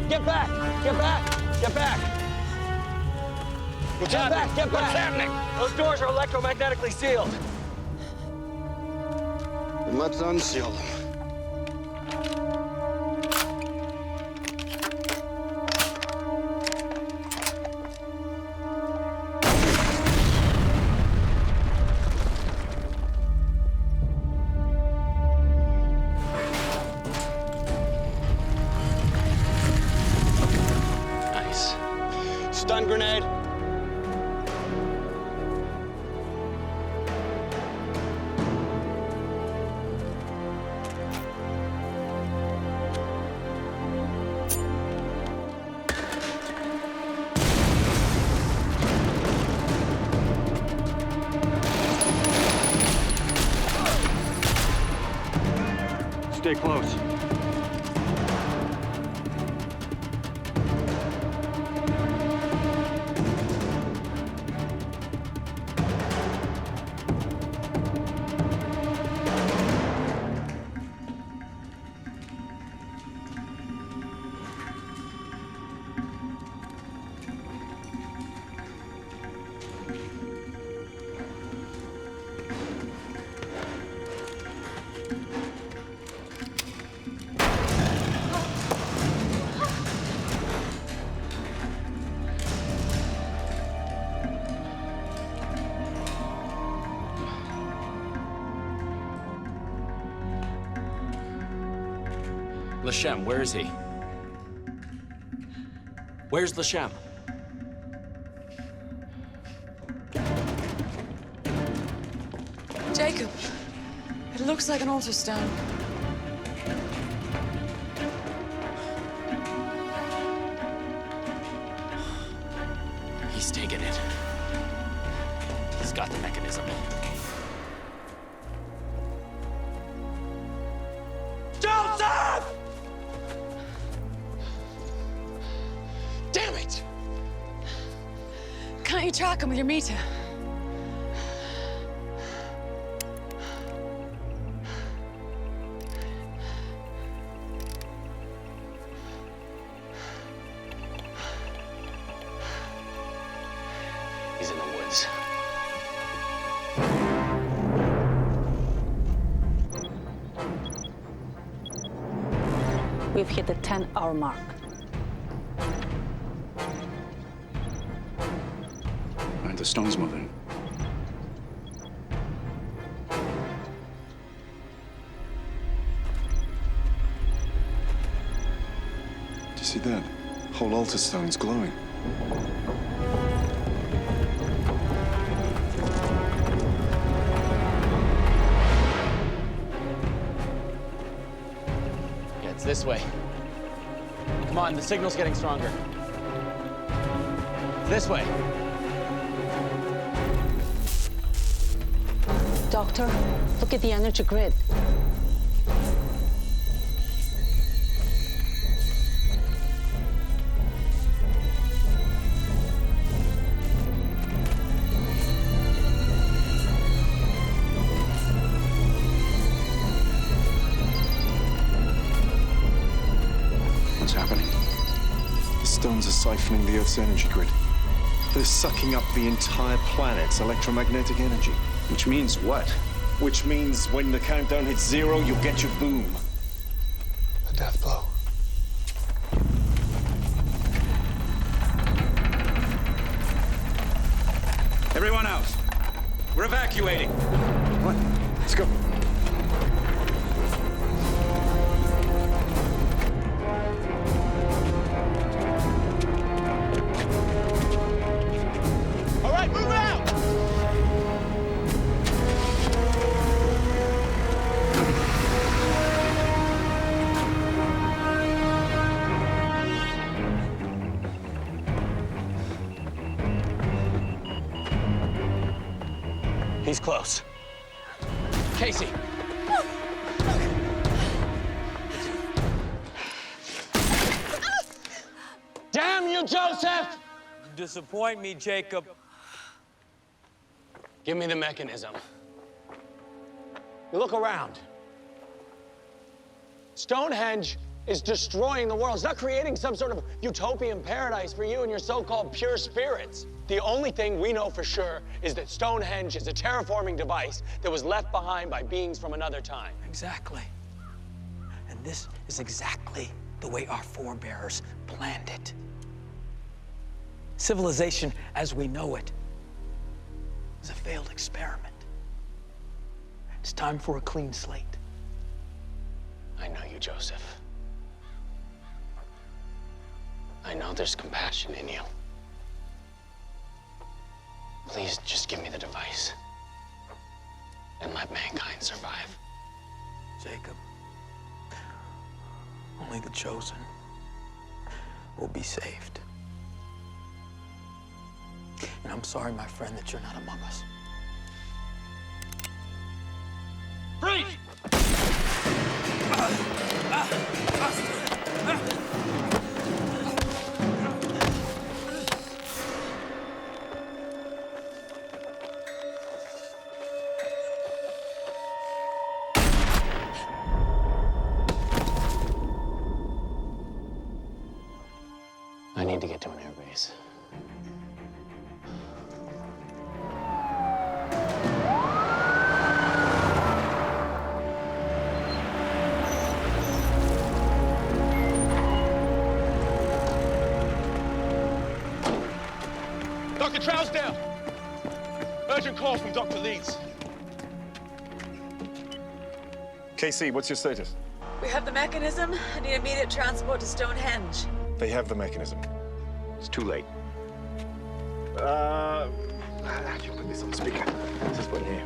Get back! Get back! Get back! Get back! Get back! What's happening? Those doors are electromagnetically sealed. Then let's unseal them. Stun grenade. Stay close. Lashem, where is he? Where's Lashem? Jacob, it looks like an altar stone. He's taken it. He's got the mechanism. Joseph! Damn it! Can't you track him with your meter? He's in the woods. We've hit the 10-hour mark. Aren't the stones moving? Do you see that? Whole altar stone's glowing. Yeah, it's this way. Come on, the signal's getting stronger. It's this way. Doctor, look at the energy grid. What's happening? The stones are siphoning the Earth's energy grid. They're sucking up the entire planet's electromagnetic energy. Which means what? Which means when the countdown hits 0, you'll get your boom. A death blow. Everyone out. We're evacuating. What? Let's go. All right, move out! He's close. Casey. Damn you, Joseph! Disappoint me, Jacob. Give me the mechanism. You look around. Stonehenge is destroying the world. It's not creating some sort of utopian paradise for you and your so-called pure spirits. The only thing we know for sure is that Stonehenge is a terraforming device that was left behind by beings from another time. Exactly. And this is exactly the way our forebears planned it. Civilization as we know it is a failed experiment. It's time for a clean slate. I know you, Joseph. I know there's compassion in you. Please just give me the device and let mankind survive. Jacob, only the chosen will be saved. And I'm sorry, my friend, that you're not among us. Freeze! I need to get to an airbase. Dr. Trousdale! Urgent call from Dr. Leeds. KC, what's your status? We have the mechanism. I need immediate transport to Stonehenge. They have the mechanism. It's too late. You put this on speaker. This is what here.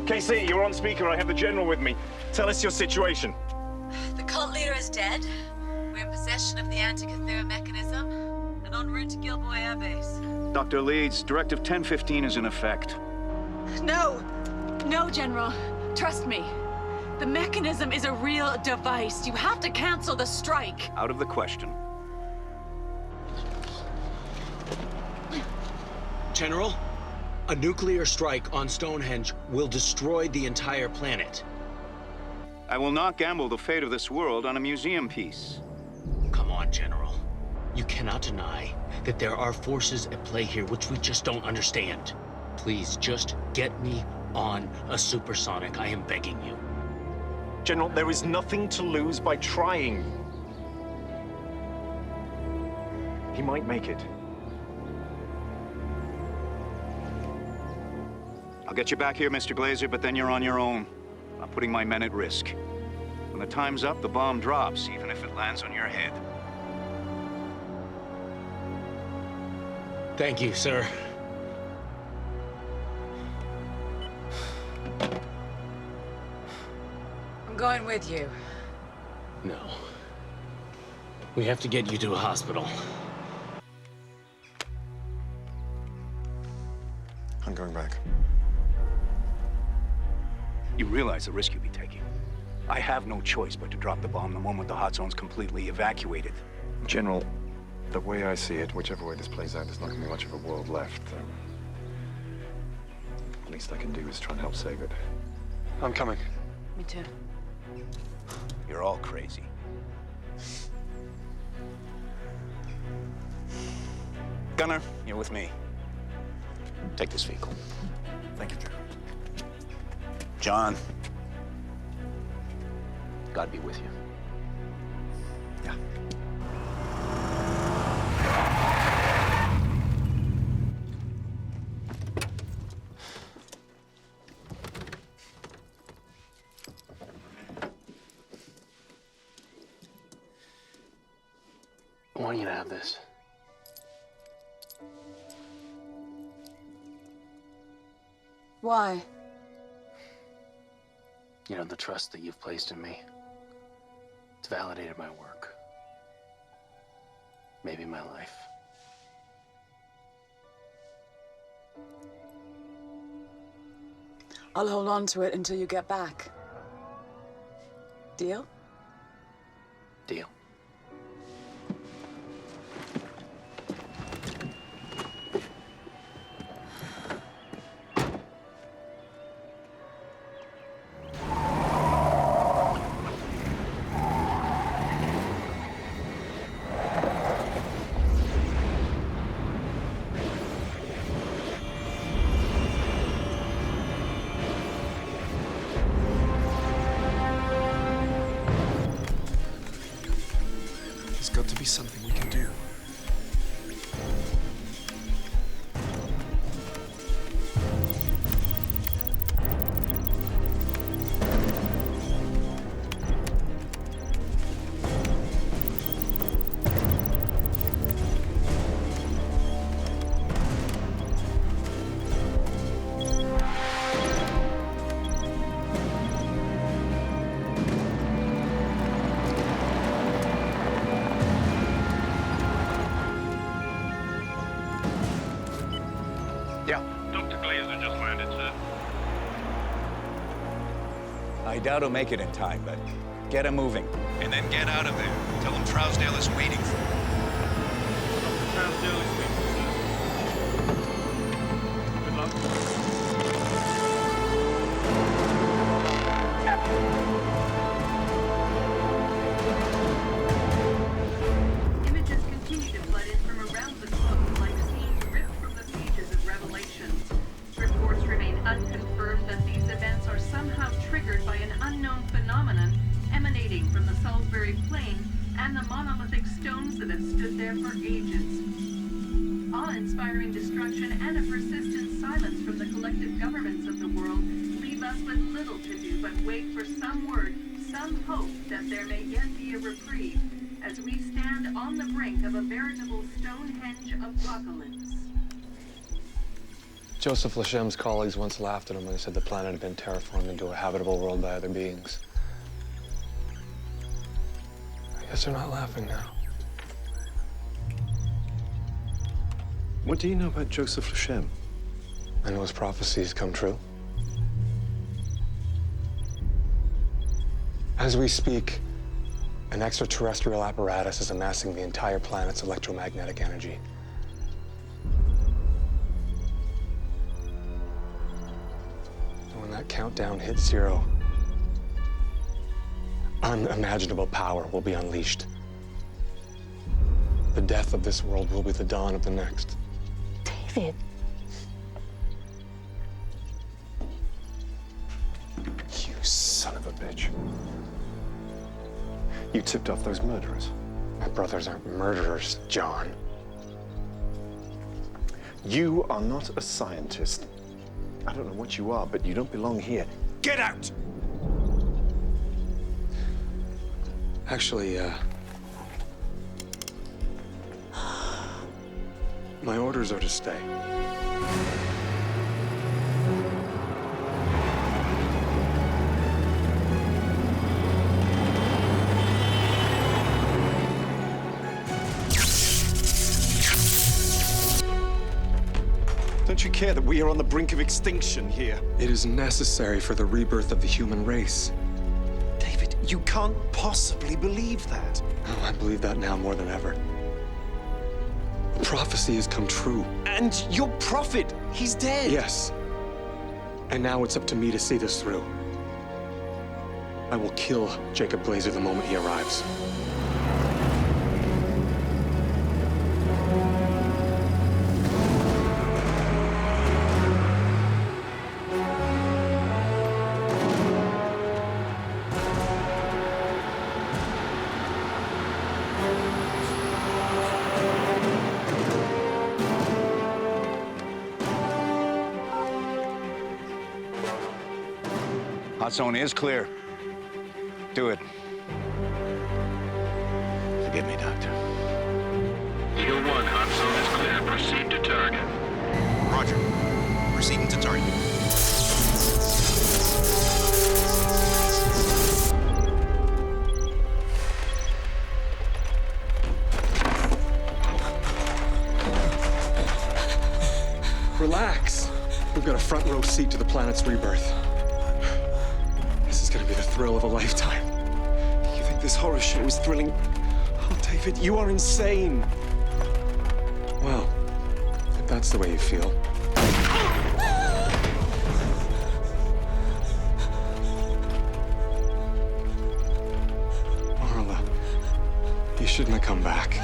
KC, you're on speaker. I have the general with me. Tell us your situation. The cult leader is dead. We're in possession of the Antikythera mechanism and en route to Gilboy Air Base. Dr. Leeds, Directive 1015 is in effect. No! No, General. Trust me. The mechanism is a real device. You have to cancel the strike. Out of the question. General, a nuclear strike on Stonehenge will destroy the entire planet. I will not gamble the fate of this world on a museum piece. Come on, General. You cannot deny that there are forces at play here which we just don't understand. Please, just get me on a supersonic. I am begging you. General, there is nothing to lose by trying. He might make it. I'll get you back here, Mr. Glazer, but then you're on your own. I'm putting my men at risk. When the time's up, the bomb drops, even if it lands on your head. Thank you, sir. I'm going with you. No. We have to get you to a hospital. I'm going back. You realize the risk you'll be taking. I have no choice but to drop the bomb the moment the hot zone's completely evacuated. General, the way I see it, whichever way this plays out, there's not going to be much of a world left. The least I can do is try and help save it. I'm coming. Me too. You're all crazy. Gunner, you're with me. Take this vehicle. Thank you, General. John. God be with you. Yeah. I want you to have this. Why? You know, the trust that you've placed in me. It's validated my work. Maybe my life. I'll hold on to it until you get back. Deal? Deal. There's got to be something we can do. Dr. Glazer just landed, sir. I doubt he'll make it in time, but get him moving. And then get out of there. Tell him Trousdale is waiting for him. Trousdale is waiting, sir. Good luck. Images continue to flood in from around the globe, like scenes ripped from the pages of Revelations. Reports remain unconfirmed that these events are somehow triggered by an unknown phenomenon emanating from the Salisbury Plain and the monolithic stones that have stood there for ages. Awe-inspiring destruction and a persistent silence from the collective governments of the world leave us with little to do but wait for some word, some some hope that there may yet be a reprieve as we stand on the brink of a veritable Stonehenge apocalypse. Joseph Lachem's colleagues once laughed at him when he said the planet had been terraformed into a habitable world by other beings. I guess they're not laughing now. What do you know about Joseph Lachem? I know his prophecies come true. As we speak, an extraterrestrial apparatus is amassing the entire planet's electromagnetic energy. And when that countdown hits zero, unimaginable power will be unleashed. The death of this world will be the dawn of the next. David. You son of a bitch. You tipped off those murderers. My brothers aren't murderers, John. You are not a scientist. I don't know what you are, but you don't belong here. Get out! Actually, my orders are to stay. Don't you care that we are on the brink of extinction here? It is necessary for the rebirth of the human race. David, you can't possibly believe that. Oh, I believe that now more than ever. The prophecy has come true. And your prophet, he's dead. Yes. And now it's up to me to see this through. I will kill Jacob Glazer the moment he arrives. Hot zone is clear. Do it. Forgive me, Doctor. Eagle 1, hot zone is clear. Proceed to target. Roger. Proceeding to target. Relax. We've got a front row seat to the planet's rebirth. This is gonna be the thrill of a lifetime. You think this horror show is thrilling? Oh, David, you are insane. Well, if that's the way you feel. Marla, you shouldn't have come back.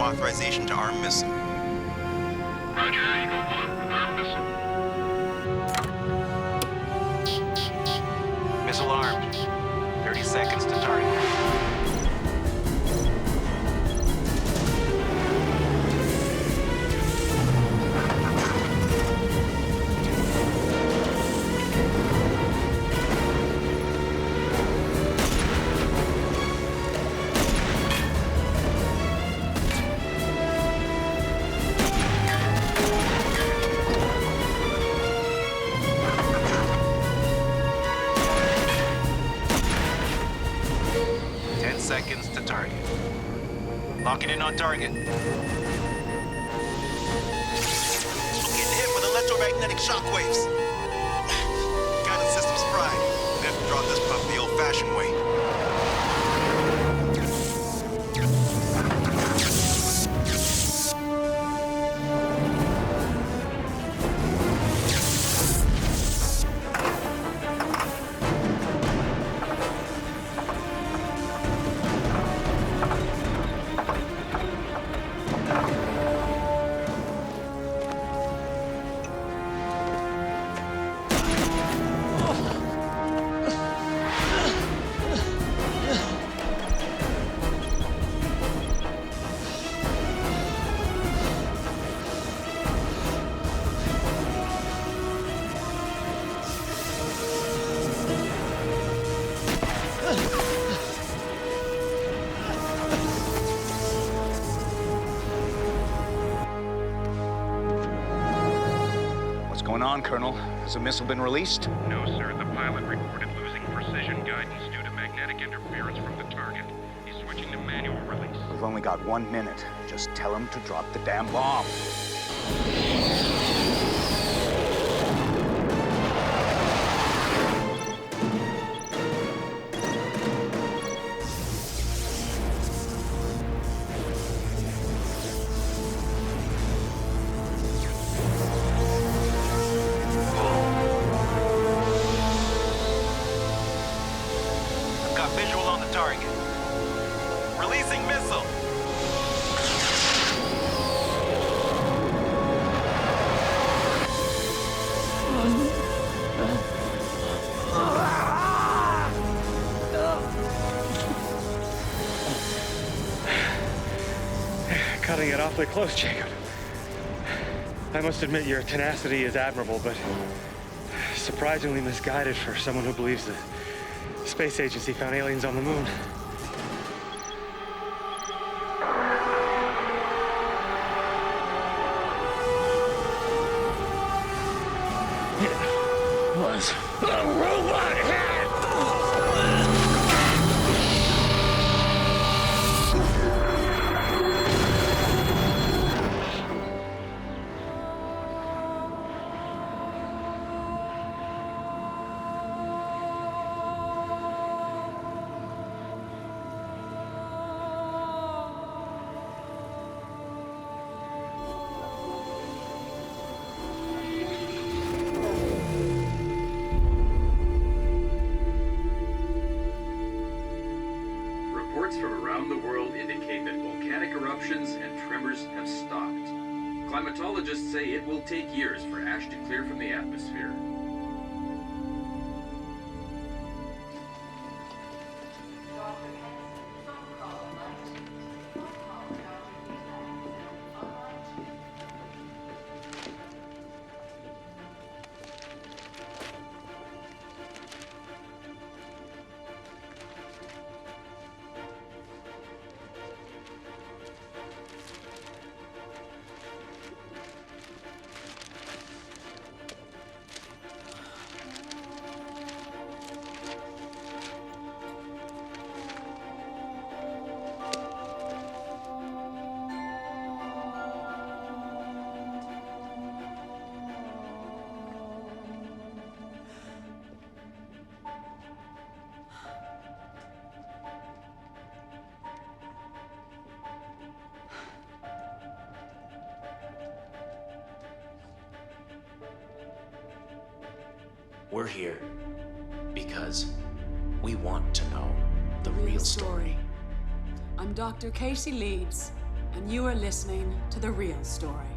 Authorization to arm missile. Roger, Eagle 1, arm missile. Missile armed. 30 seconds to target. Seconds to target. Locking in on target. Getting hit with electric electromagnetic shockwaves. Guidance system's fried. We have to drop this pup the old-fashioned way. What's going on, Colonel? Has the missile been released? No, sir. The pilot reported losing precision guidance due to magnetic interference from the target. He's switching to manual release. We've only got 1 minute. Just tell him to drop the damn bomb. Got visual on the target. Releasing missile. Cutting it awfully close, Jacob. I must admit your tenacity is admirable, but surprisingly misguided for someone who believes the space agency found aliens on the moon. It was a robot head! Reports from around the world indicate that volcanic eruptions and tremors have stopped. Climatologists say it will take years for ash to clear from the atmosphere. We're here because we want to know the real story. I'm Dr. Casey Leeds, and you are listening to The Real Story.